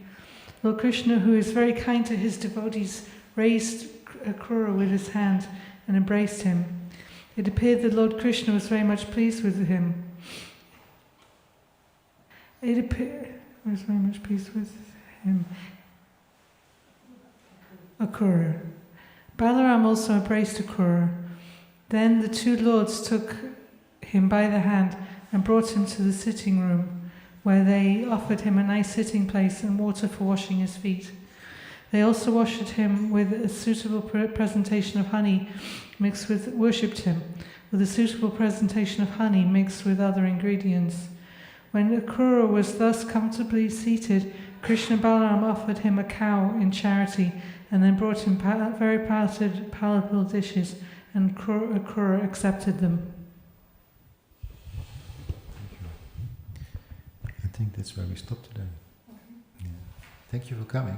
Lord Krishna, who is very kind to his devotees, raised Krura with his hand and embraced him. It appeared that Lord Krishna was very much pleased with him. Akrura. Balaram also embraced Akrura. Then the two lords took him by the hand and brought him to the sitting room, where they offered him a nice sitting place and water for washing his feet. They also worshipped him with a suitable presentation of honey mixed with other ingredients. When Akrura was thus comfortably seated, Krishna Balaram offered him a cow in charity and then brought him very palatable dishes, and Akrura accepted them. I think that's where we stop today. Yeah. Thank you for coming.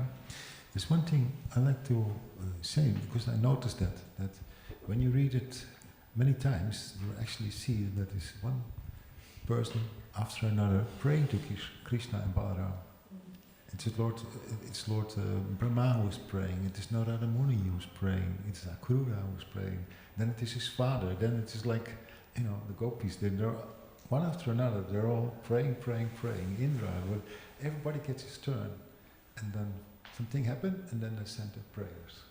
There's one thing I like to say, because I noticed that when you read it many times, you actually see that there's one person after another praying to Krishna and Balaram. It's Lord Brahma who is praying, it is Narada Muni who is praying, it's Akrura who is praying, then it is his father, then it is like, the gopis, they're one after another, they're all praying, Indra, everybody gets his turn, and then something happened, and then they sent their prayers.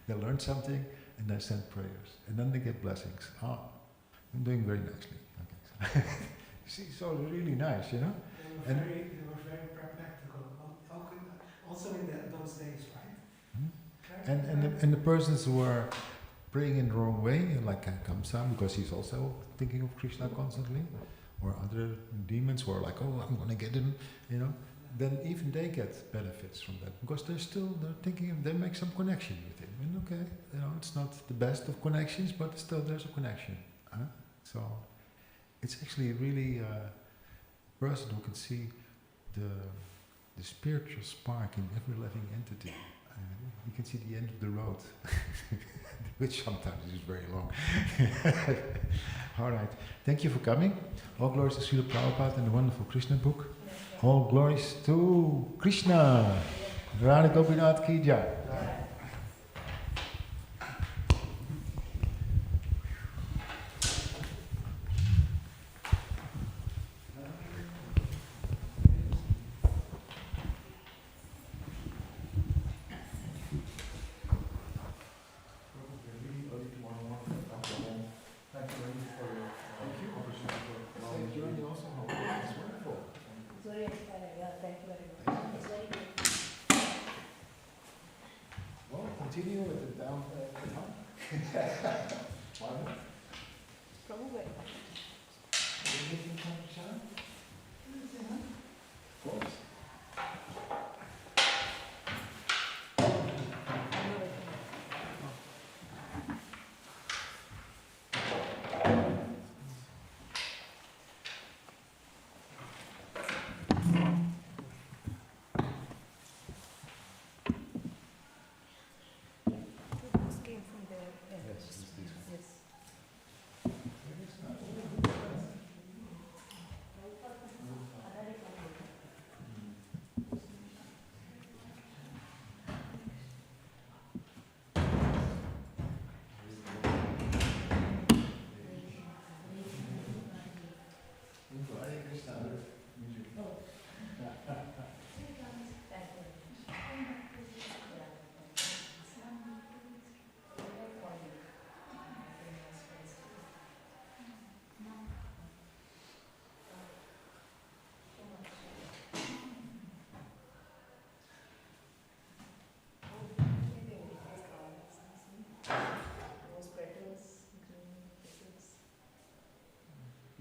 They learned something, and they sent prayers, and then they get blessings. I'm doing very nicely. Okay. See, so really nice, They were very practical, also in those days, right? And the persons who are praying in the wrong way, like Kamsa, because he's also thinking of Krishna constantly, or other demons who are like, oh, I'm going to get him, then even they get benefits from that, because they're thinking, they make some connection with him. And okay, it's not the best of connections, but still there's a connection. So it's actually really a person who can see the spiritual spark in every living entity. You can see the end of the road, which sometimes is very long. All right, thank you for coming. All glories to Srila Prabhupada and the wonderful Krishna book. All glories to Krishna. Radha Gopinath ki jai. Continue with the down. Probably. Of course.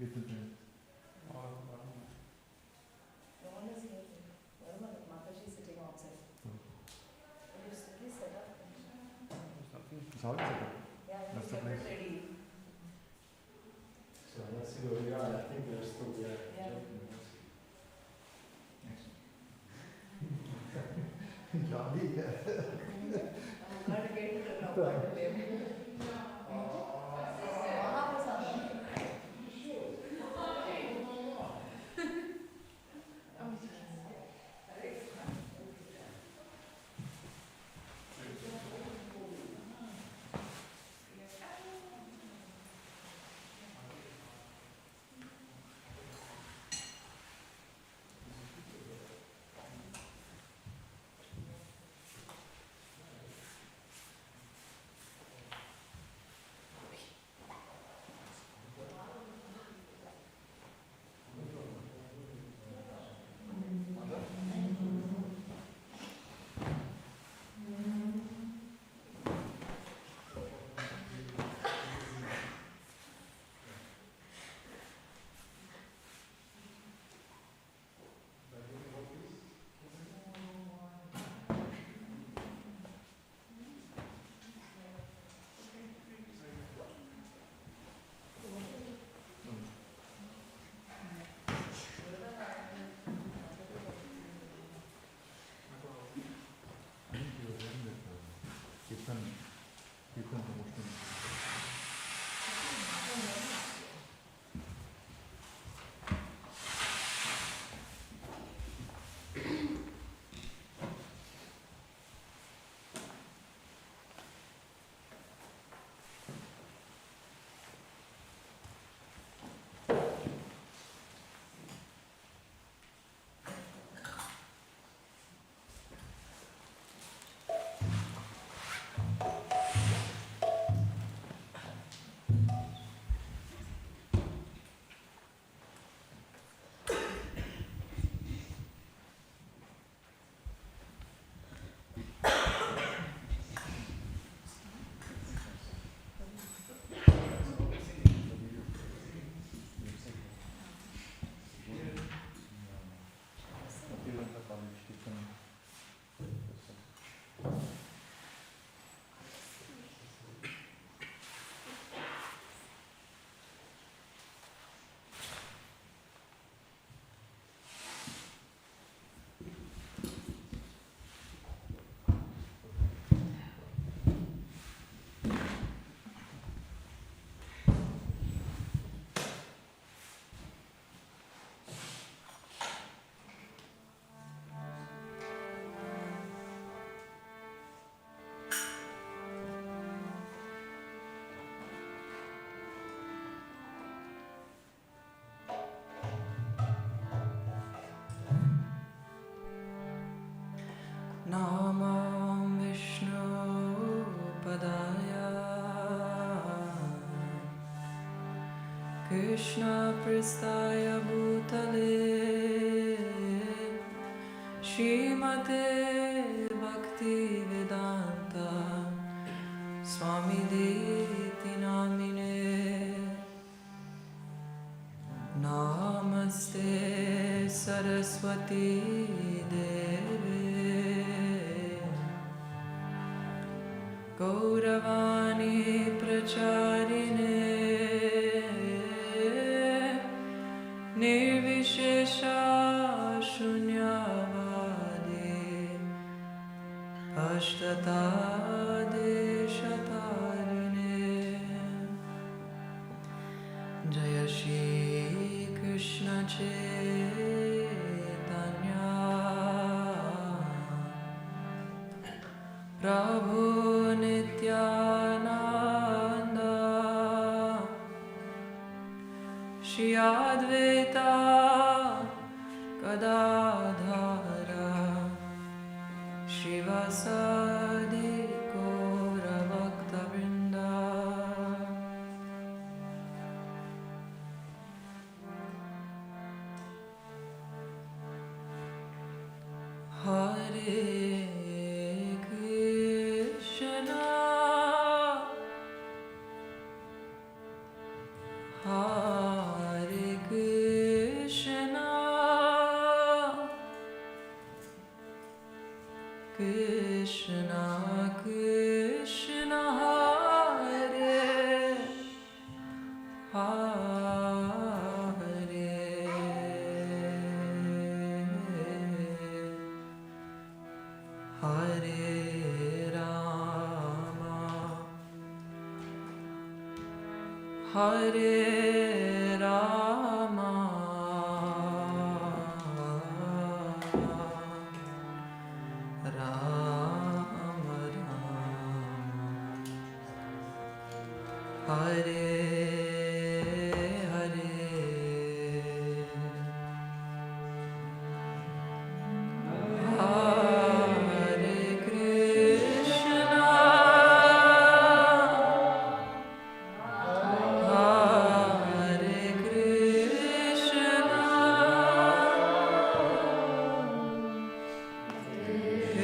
Get the drink. No one is here. Mataji is sitting outside. Please set up. It's always set up. Yeah, That's the get place. ready. So let's see where we are. I think they're still there. Yeah. Jolly. I'm going to get it now. Namam Vishnu Padaya Krishna Pristaya Bhutale Shrimate Bhakti Vedanta Swami Diti Namine Namaste Saraswati Devi Gauravani Pracharine Nirvishesha Shunyavadi Ashtata Deshatarine Jaya Shri Krishna Chaitanya Prabhu Nityananda Shri Advaita Gadadhara Shivasadi Gaura Bhakta Vrinda Hare Krishna Hare Krishna Krishna Krishna Hare Hare Rama Hare Rama Rama Rama Hare Hare Hare Krishna Hare Krishna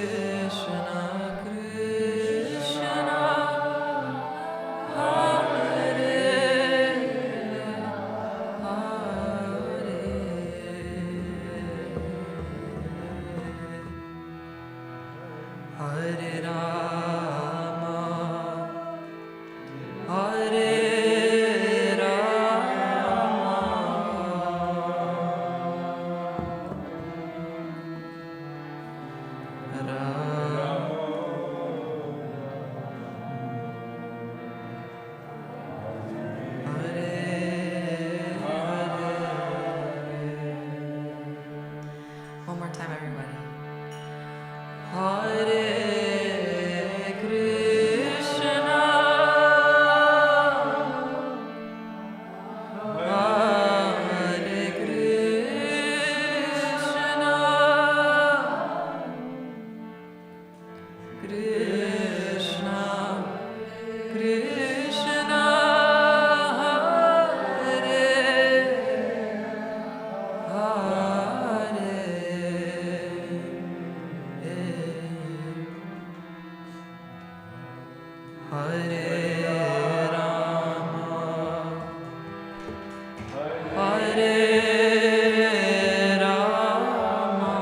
Krishna Krishna Hare Hare Rama Hare One more time, everybody. Hare Krishna Hare Krishna Krishna Krishna Hare Hare Rama Hare Rama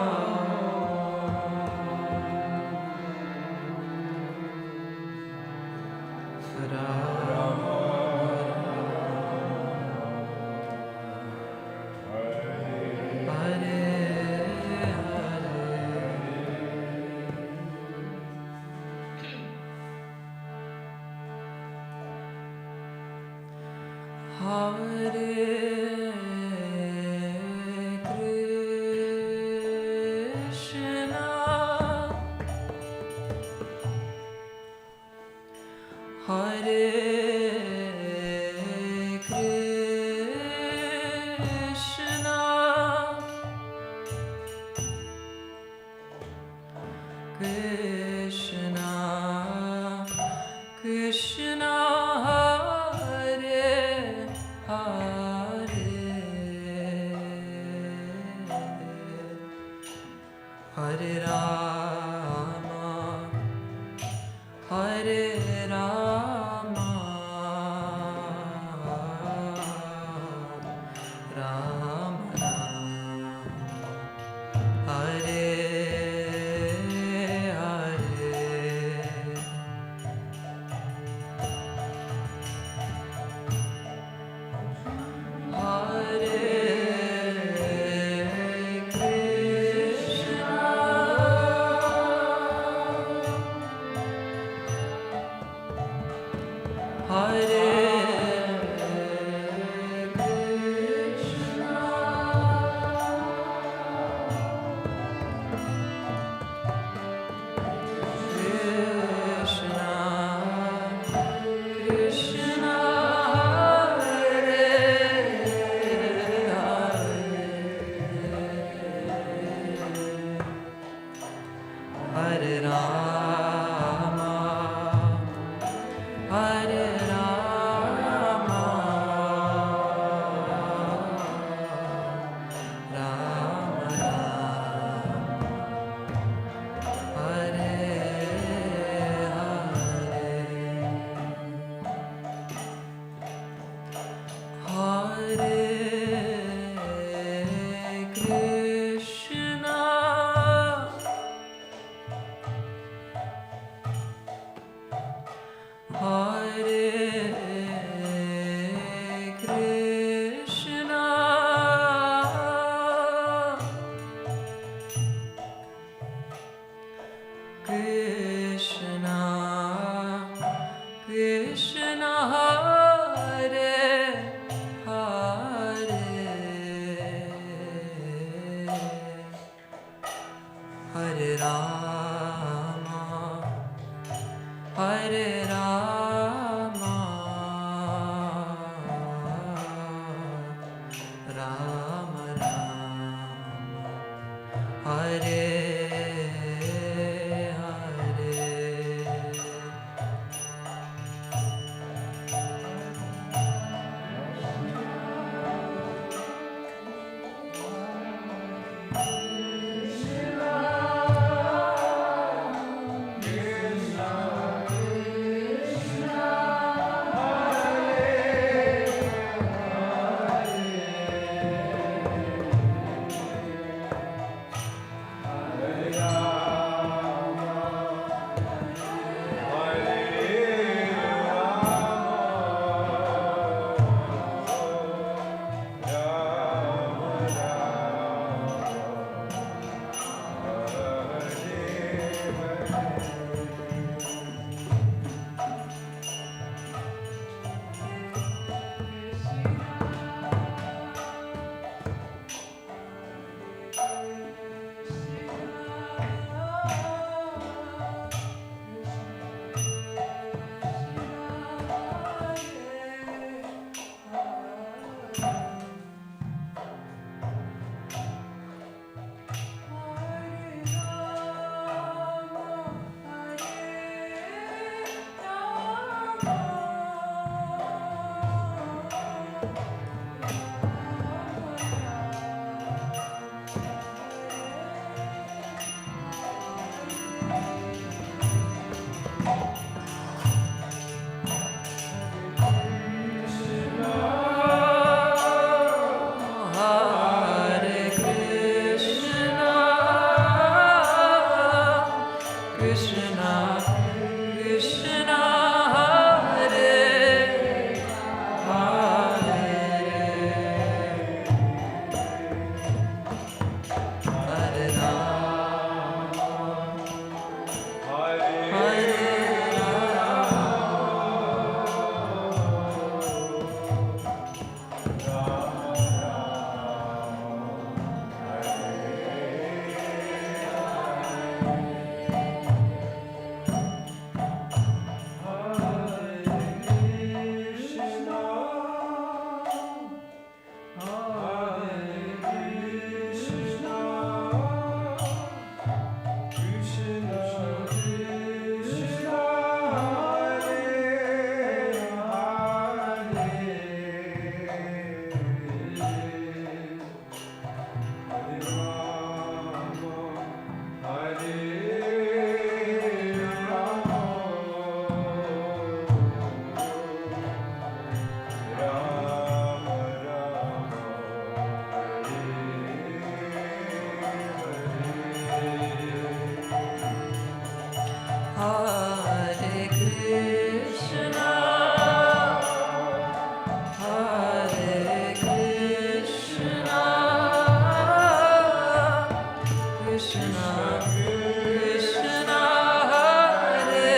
Krishna, Krishna, Hare Hare Krishna, Hare Krishna, Krishna Krishna, Hare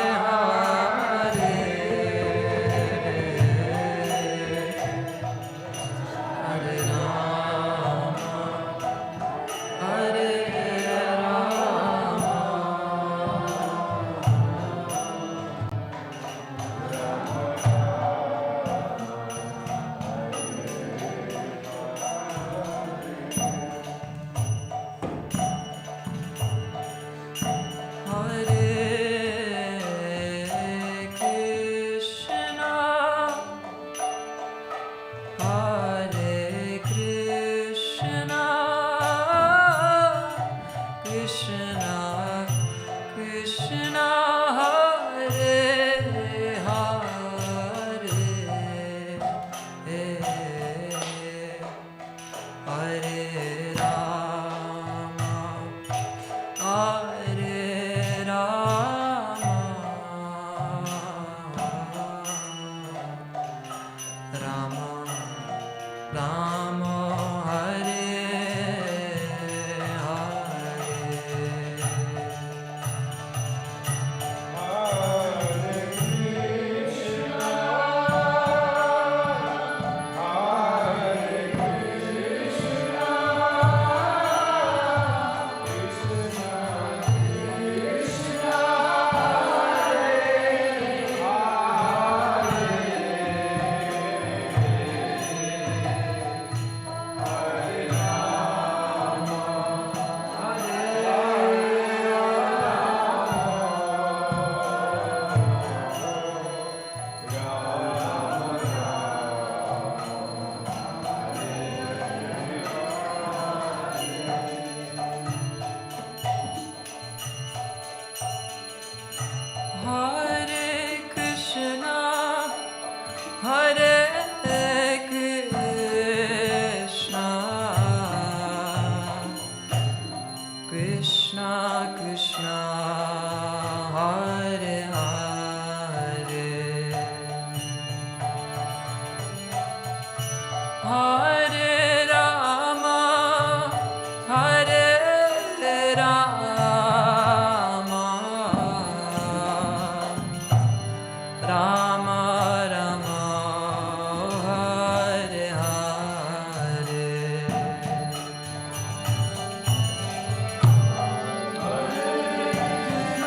Hare, Hare Rama, Hare Hare Krishna, Hare Krishna, Krishna Krishna, Hare Hare, Hare Rama, Hare Rama, Rama Rama, Hare Hare Krishna, Hare Krishna, Krishna Krishna, Hare Hare, Hare Rama, Hare Rama, Rama Rama, Hare Hare, Hare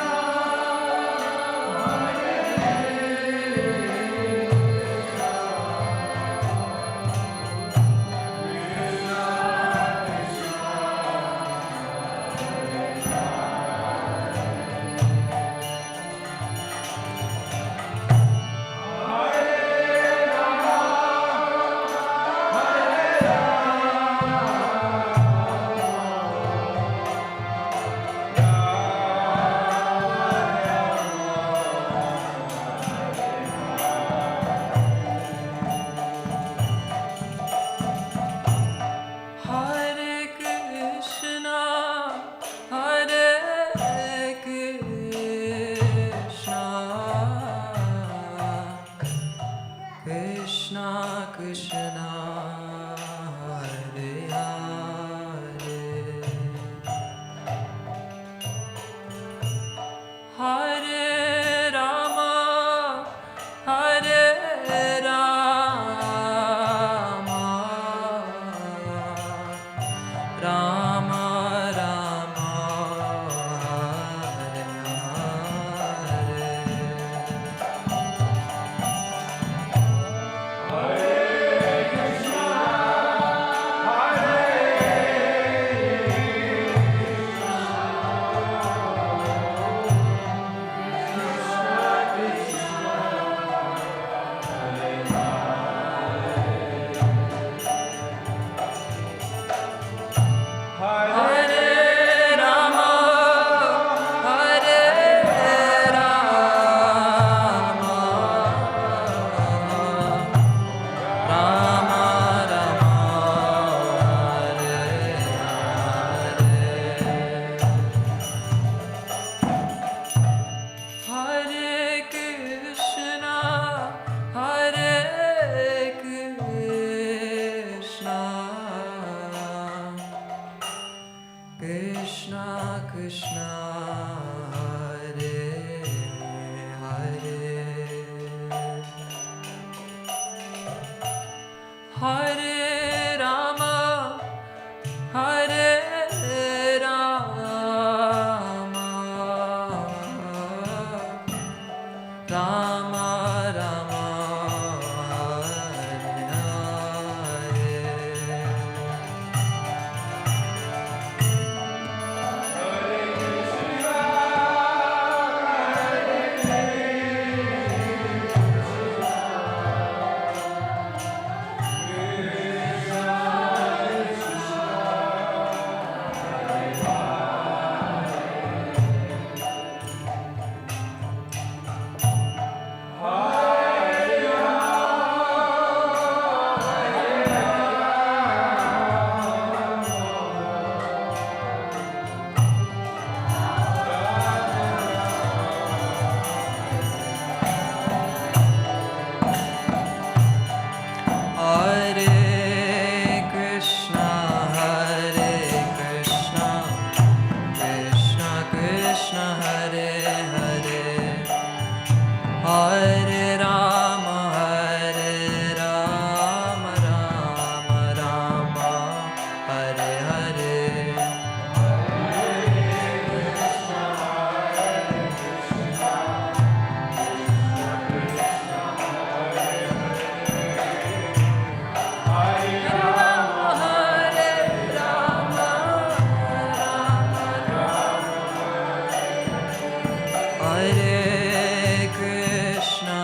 Hare Rama, Hare Rama, Rama Rama, Hare Hare. Hare Krishna, Krishna Krishna, Hare Hare, Hare Rama, Rama Rama, Hare Hare. Hare Krishna,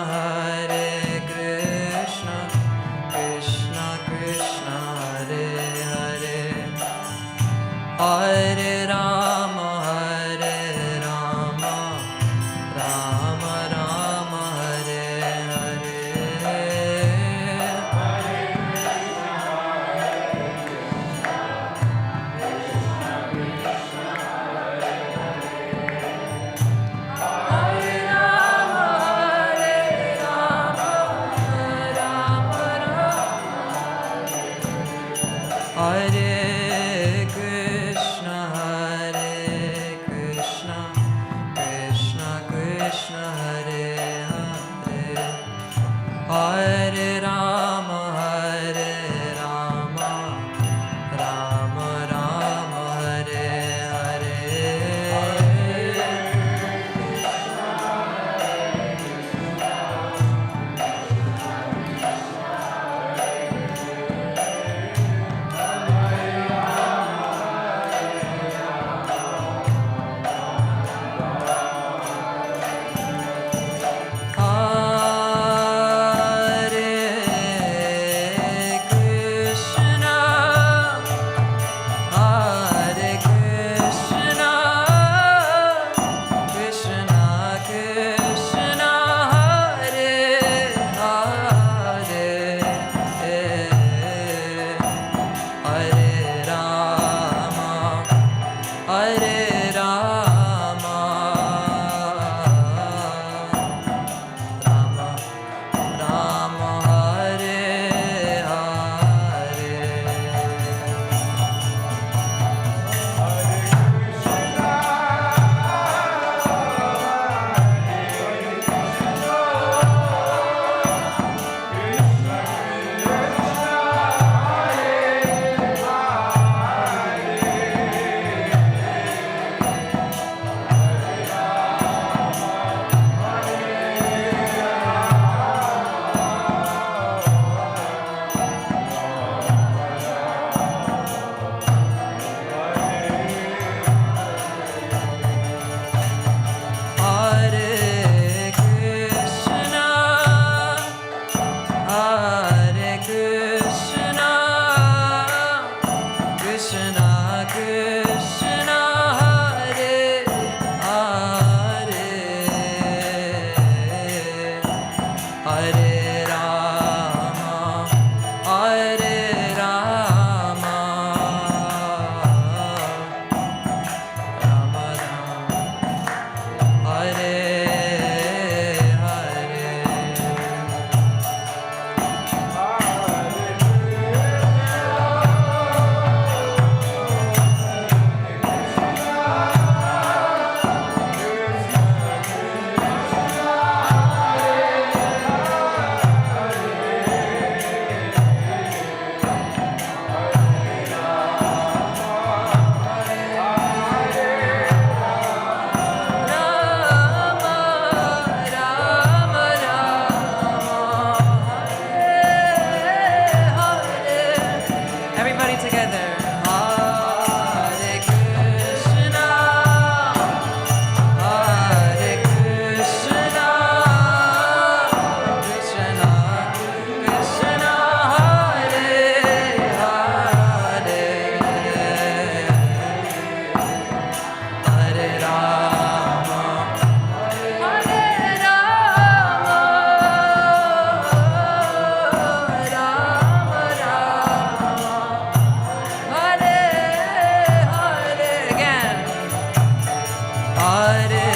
Hare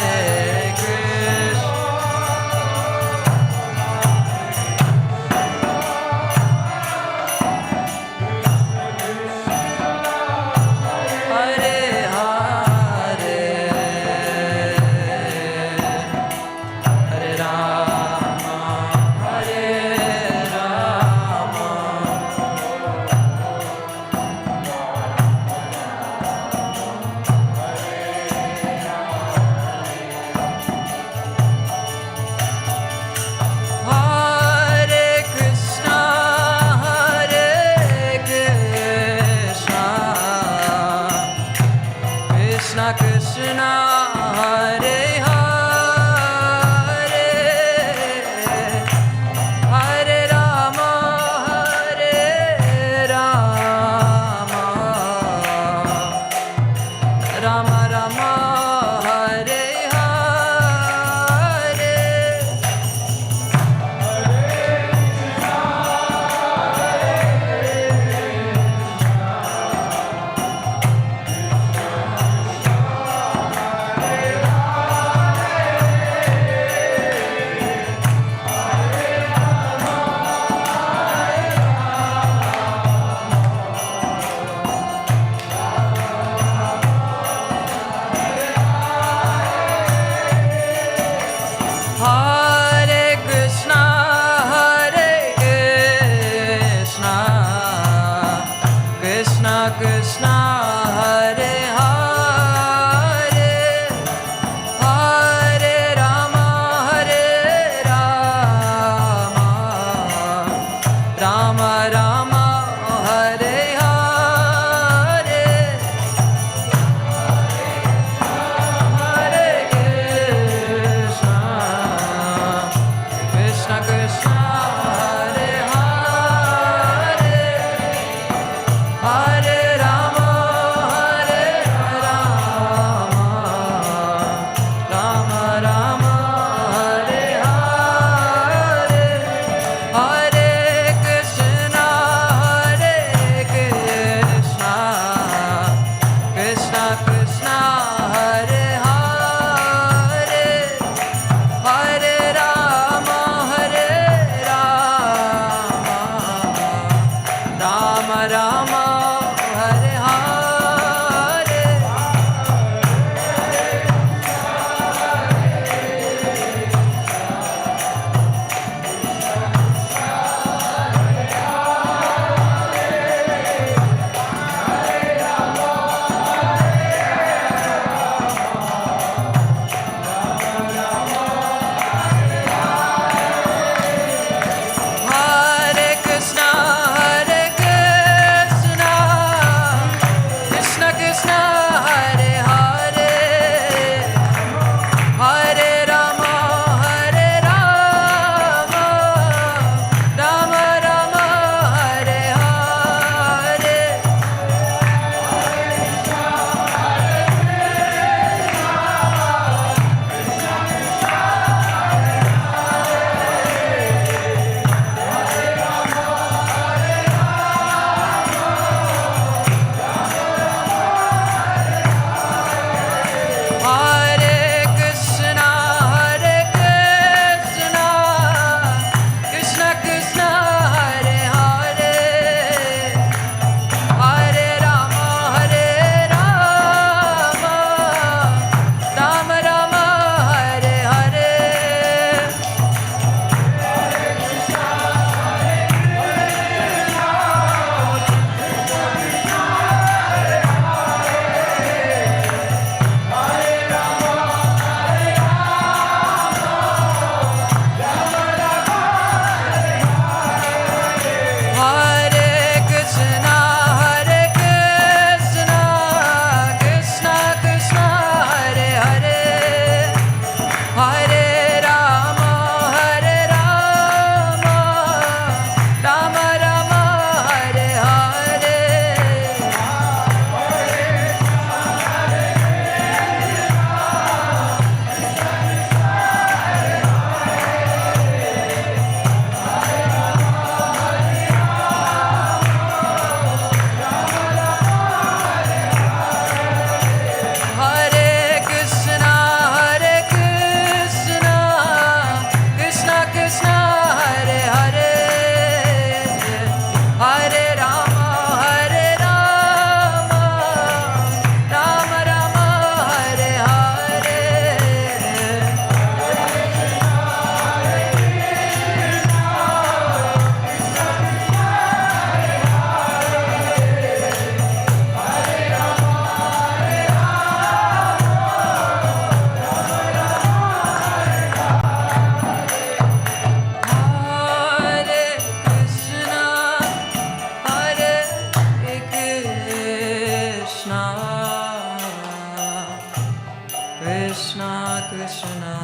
Krishna Krishna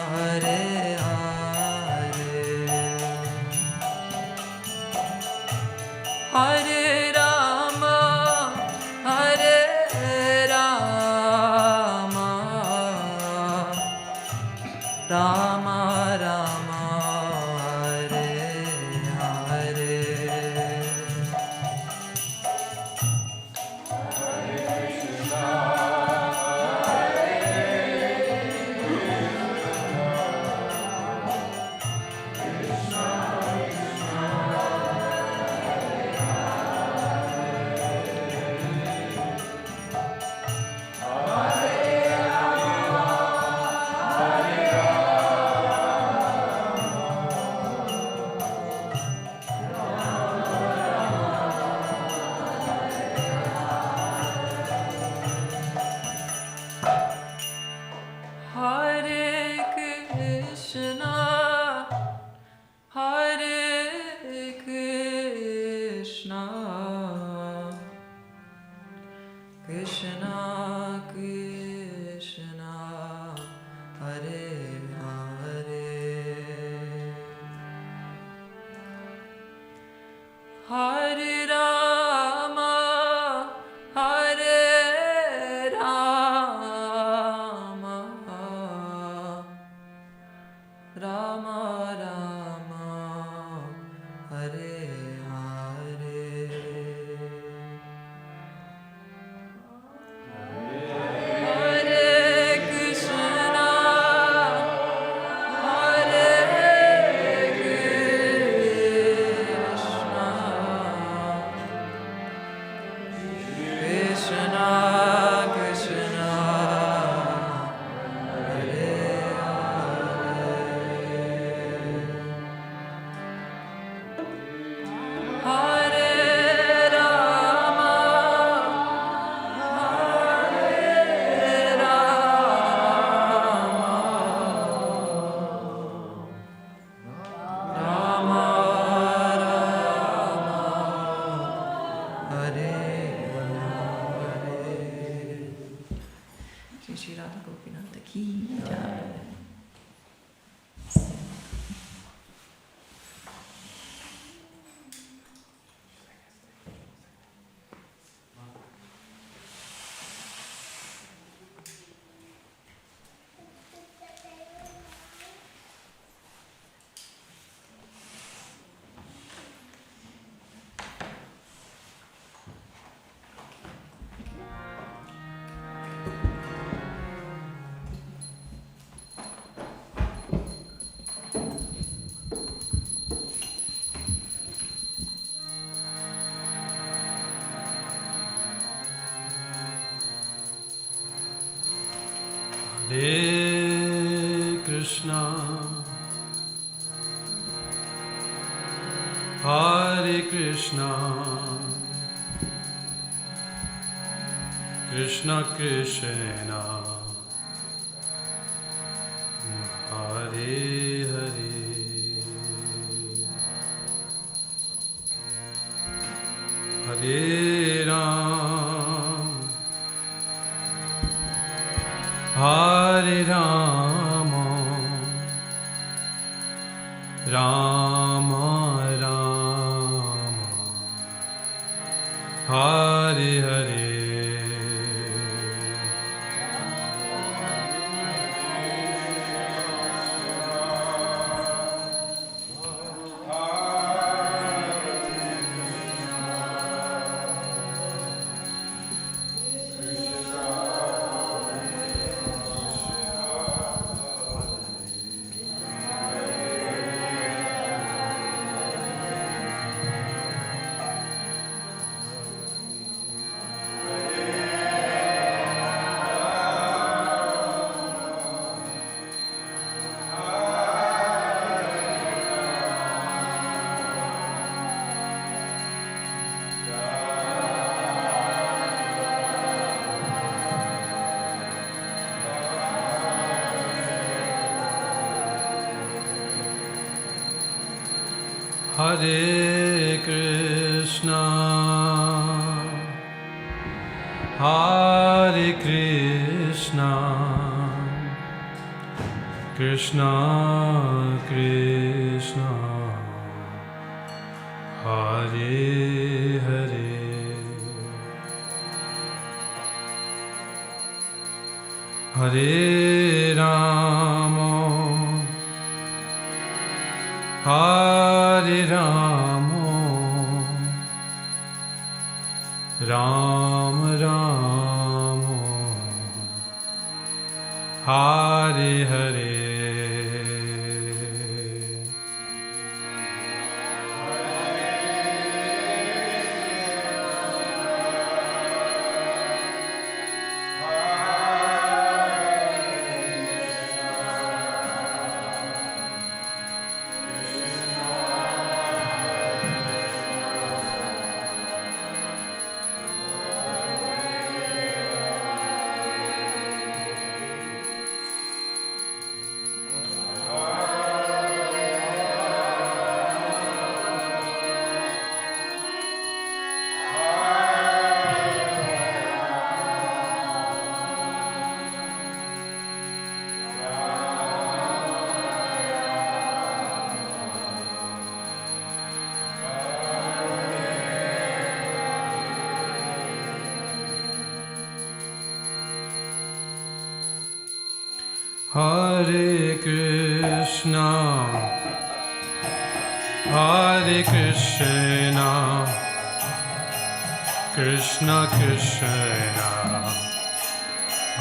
Hare Hare Hare Rama Hare Rama Rama Rama Hare Hare Hare Krishna, Hare Krishna, Krishna Krishna, Hare Hare, Hare Rama, Hare Rama, Rama Rama, Hare Hare. Hare Krishna, Hare Krishna, Krishna Krishna, Hare Hare Rama, Hare Rama, Rama Rama, Hare Hare. Shri Shri Radha Gopinath ki jai. Hare Krishna, Hare Krishna, Krishna Krishna, Hare Hare, Hare Ram, Hare Rama, Rama Rama, Hare Hare. Hare Krishna, Hare Krishna, Krishna Krishna Hare Hare Hare Rama Hare Rama Ram Ram Hare Hare Hare Krishna Hare Krishna Krishna Krishna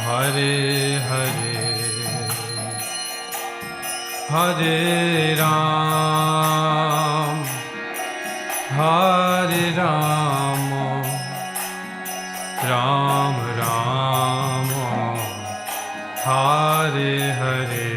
Hare Hare Hare Ram Hare Ram Ram Ram Hare Hare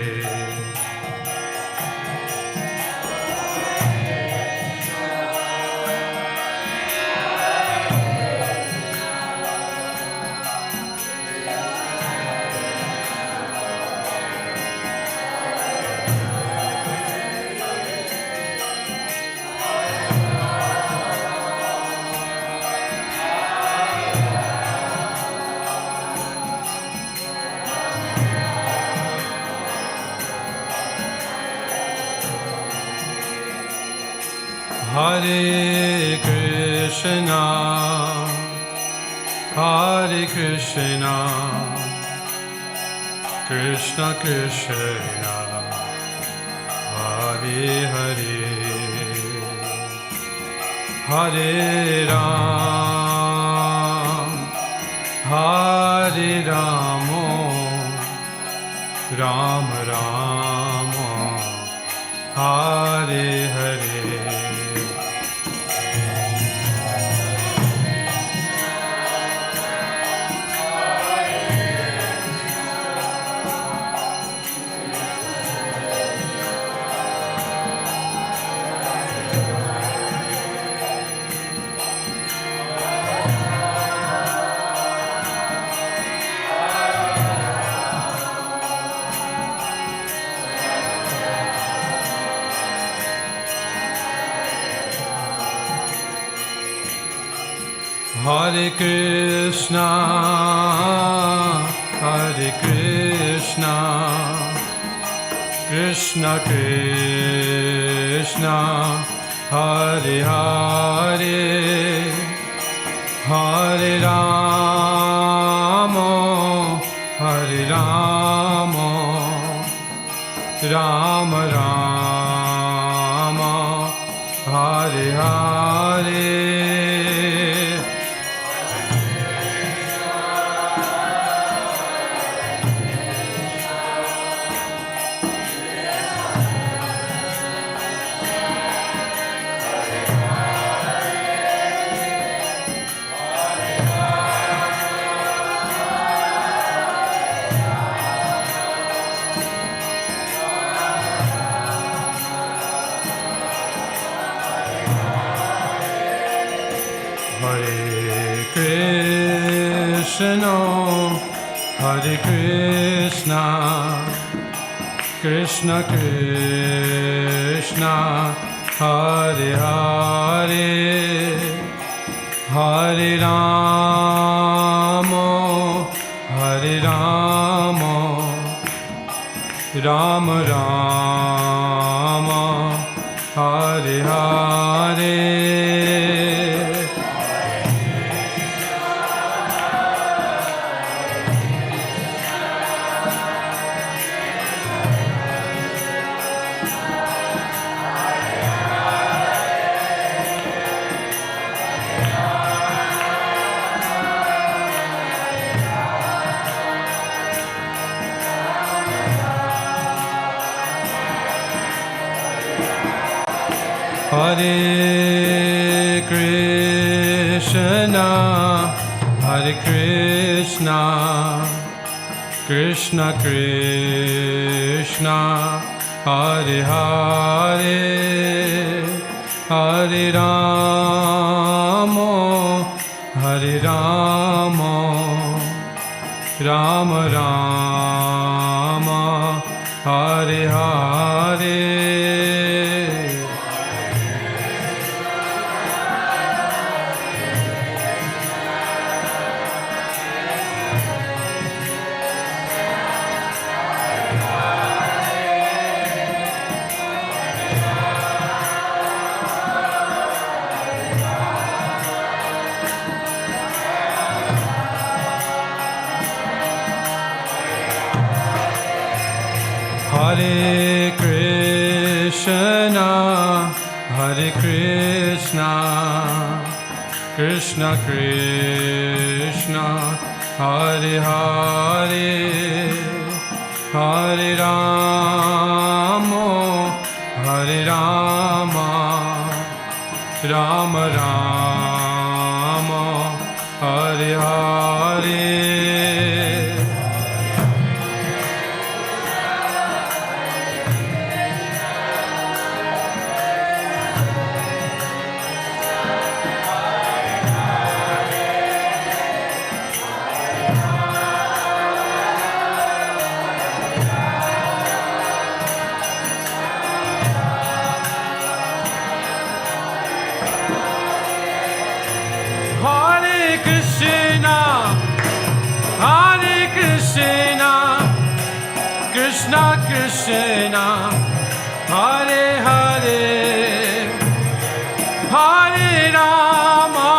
Hare Krishna Hare Krishna Krishna Krishna Hare Hare Hare Ram Hare Ramo Ram Ram Hare Hare Hare Krishna Krishna Krishna Hare Hare Hare Rama Hare Rama Rama Rama Hare Hare Hare Krishna Krishna Krishna Hare Hare Hare Rama Hare Rama Rama Rama, Hare Hare. Hare Krishna, Hare Krishna, Krishna Krishna, Hare Hare, Hare Rama, Hare Rama, Rama Rama, Hare Hare. Hare Krishna, Hare Krishna, Krishna Krishna, Hare Hare, Hare Rama, Hare Rama, Rama Rama, Hare Hare. Hare Krishna, Hare Krishna, Krishna Krishna, Hare Hare, Hare Rama,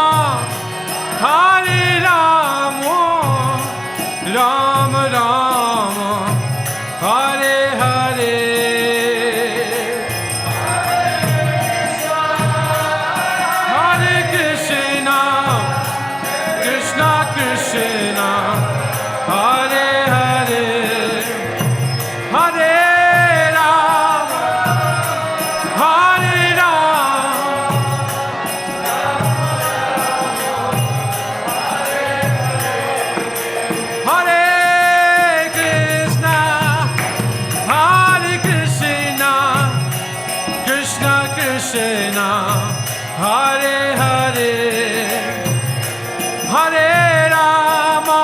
Hare Rama, Rama Rama, Hare Hare. Hare Krishna, Krishna Krishna, Hare Hare, Hare Rama, Hare Rama, Hare Krishna, Hare Krishna, Krishna Krishna, Hare Hare, Hare Rama,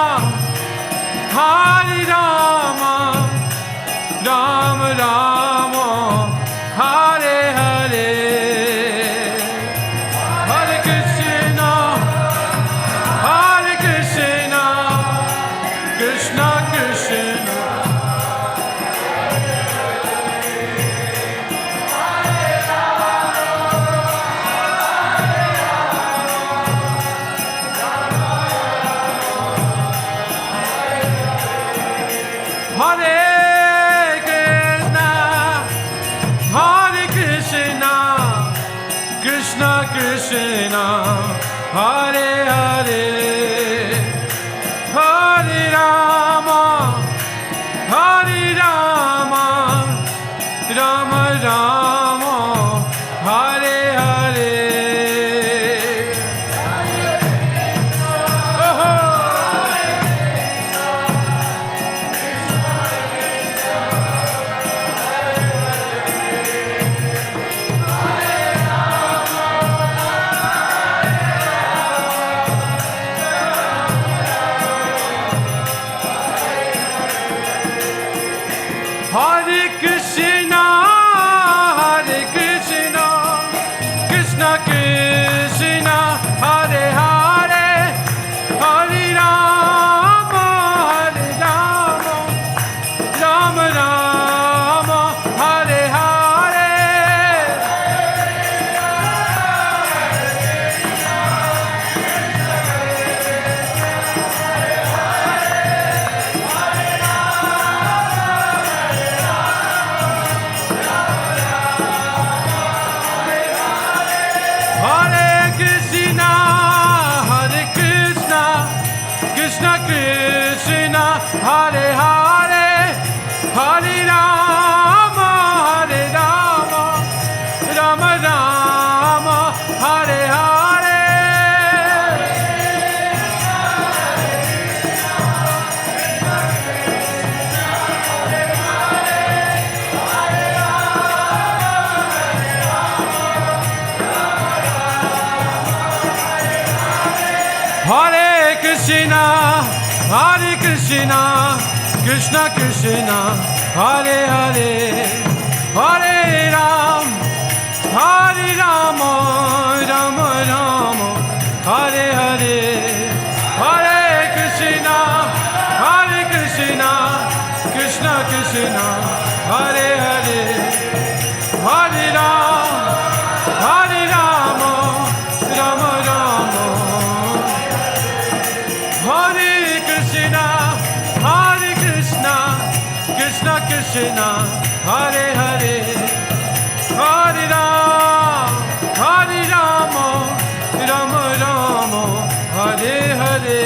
Hare Rama, Rama Rama, Hare Hare, Hare Krishna, Hare Krishna, Krishna Krishna. Hare Krishna, Hare Krishna, Krishna Krishna, Hare Hare, Hare Rama, Hare Rama, Rama Rama, Hare Hare. Hare Krishna, Hare Krishna, Krishna Krishna, Hare Hare, Hare Rama, Hare Rama, Rama Rama. Hare Krishna, Krishna Krishna, Hare Hare, Hare Ram, Rama Rama, Hare Hare, Hare Krishna, Krishna Krishna, Hare Hare, Hare Ram, Rama Rama Rama, Hare Krishna, Krishna Krishna, Hare Hare, Hare Ram, Rama Rama, Hare Hare.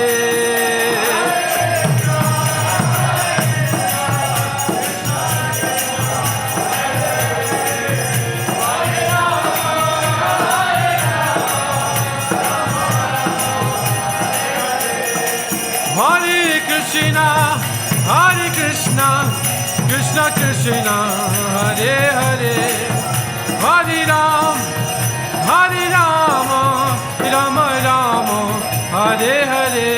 Krishna Krishna, Hare Hare, Hare Ram, Rama Rama, Hare Hare.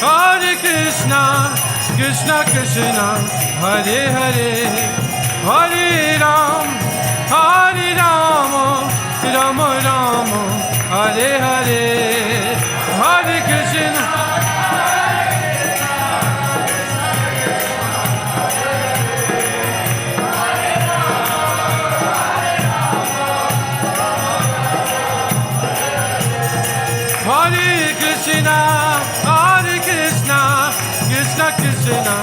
Hare Krishna, Krishna Krishna, Hare Hare, Hare Ram, Rama Rama, Hare Hare, Hare Krishna. Hare Krishna, Krishna Krishna,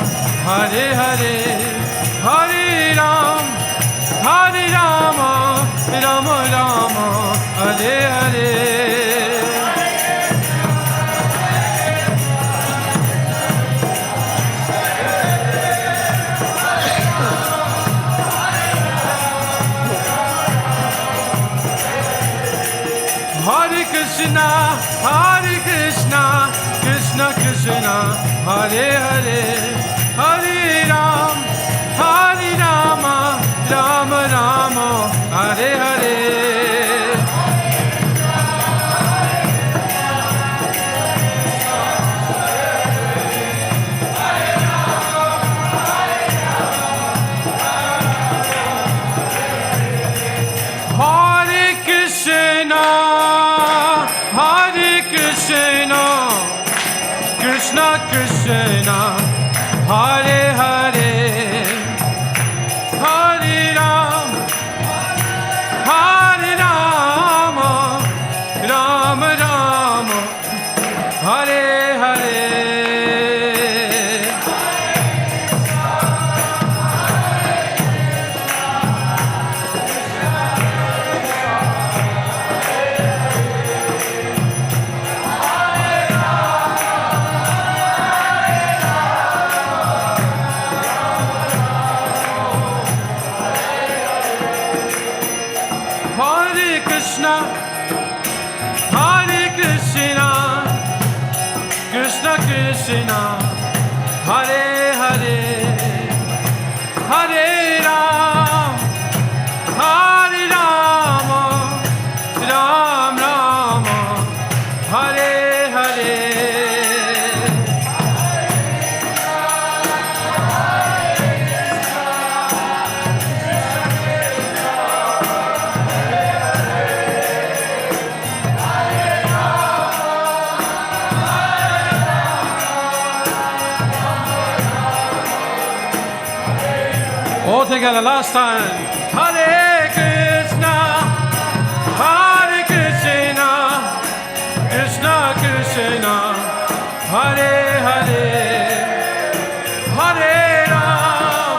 Hare Hare, Hare Ram, Rama Rama, Hare Hare. Hare Krishna, Krishna Krishna, Hare Hare, Hare Ram, Rama Rama, Hare Hare. Krishna Krishna, Hare Hare, Hare Ram, Rama Rama, Hare Hare. Krishna, Krishna Krishna, Hare Hare, Hare Ram, Rama, Rama, Hare Hare. All together, last time. Hare Krishna, Krishna Krishna, Hare Hare, Hare Ram,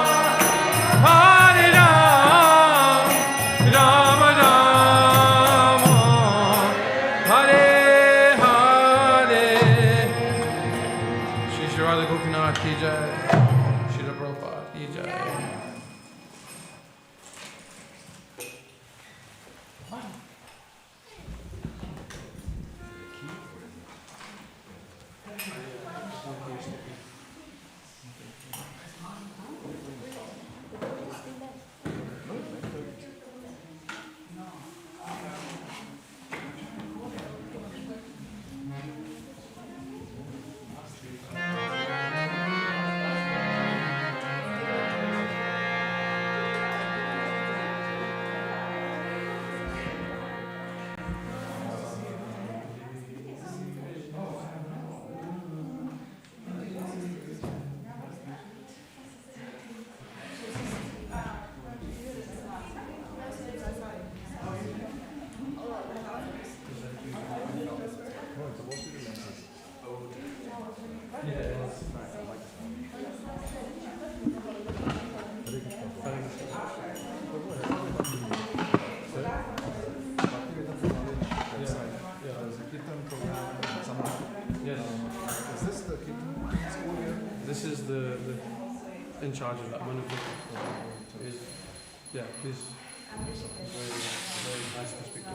Rama Rama, Hare Hare. Shri Shri Radha Gopinath ki jai, Shri Prabhupada ki jai. the in charge of that one is yeah, he's very nice to speak to.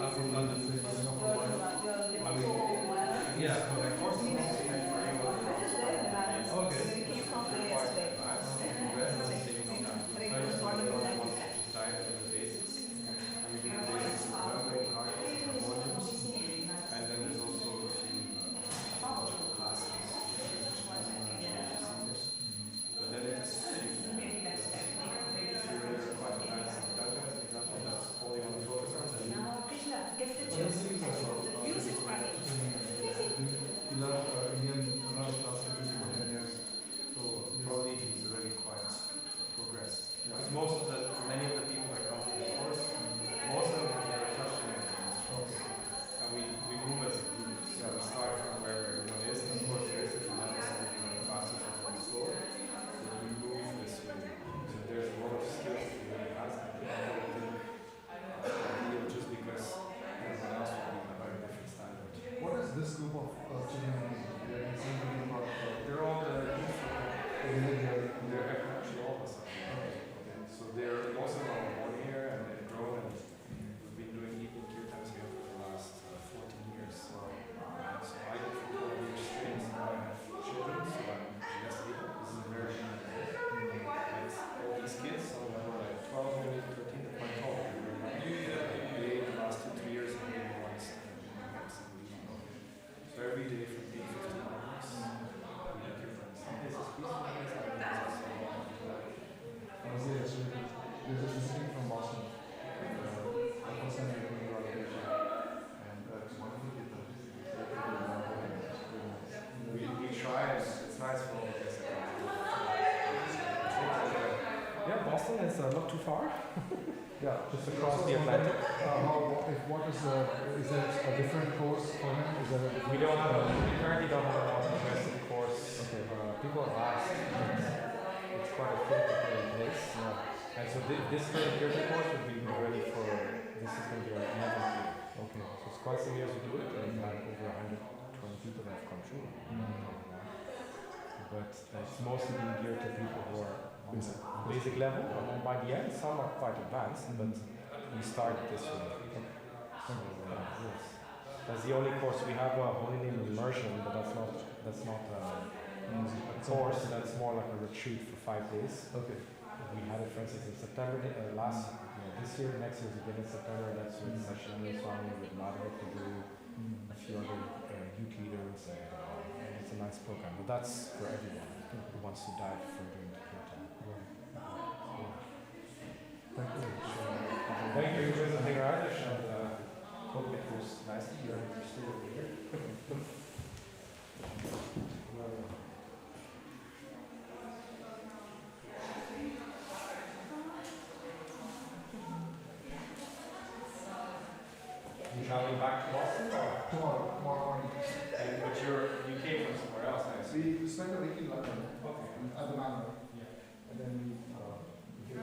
I'm from London. Yeah. And then there's also a few classes, but then it's quite advanced. That's all you want to focus on. Krishna, get the juice. Use it right. He loved Indian classes for 10 years, so probably he's already quite progressed. Because many of the people that come to the course, most of them never touched anything. And we move as a group, so we start from where everyone is, and of course there is different levels of different classes of the store. So we move this way. So there's a lot of skills to be asked. Just because everyone else will be in a very different standard. What is this group of children? They're all the they're actually all of us. So they're most of them are born here and they've grown, and we've been doing evening kirtans here for the last 14 years. So I did for 12 years straight. So I have children, so I'm less able. This is a very all these kids, some of them are like 12, maybe 13, they're quite tall. They the last 2-3 years have been the ones. So every day from 8 to 15 hours, we do kirtans. Some places peaceful, some places There's a visiting from Boston. I was sent to Radhadesh, and it's wonderful to get we try, and it's nice for all of us. Yeah, Boston is not too far. Yeah, Just across the Atlantic. Is there a different course for him? Is there a We don't have we currently don't have a progressive course. Okay. People have asked, it's quite a thing to put in place. Yeah. And so this current yearly course would be ready for, this is going to be our 11th year. Okay. So it's quite some years we do it, and we've had over 120 people that have come through. But it's mostly being geared to people who are on the basic level, and then by the end, some are quite advanced, but we start this way. So, yes. That's the only course we have. Holy name immersion, but that's not a course. That's more like a retreat for 5 days. Okay. We had it, for instance, in September this year. Next year's again in September. That's with Sashananda Swami, with Madhava Prabhu, a few other youth leaders, and it's a nice program. But that's for everyone who wants to dive further into kirtan. Thank you. Thank you for visiting Radhadesh, and hope it was nice to hear you still over here. You traveling back to Boston or? Tomorrow morning. But you came from somewhere else, I see. We spent a week in London. Okay. At the Manor. Yeah. And then we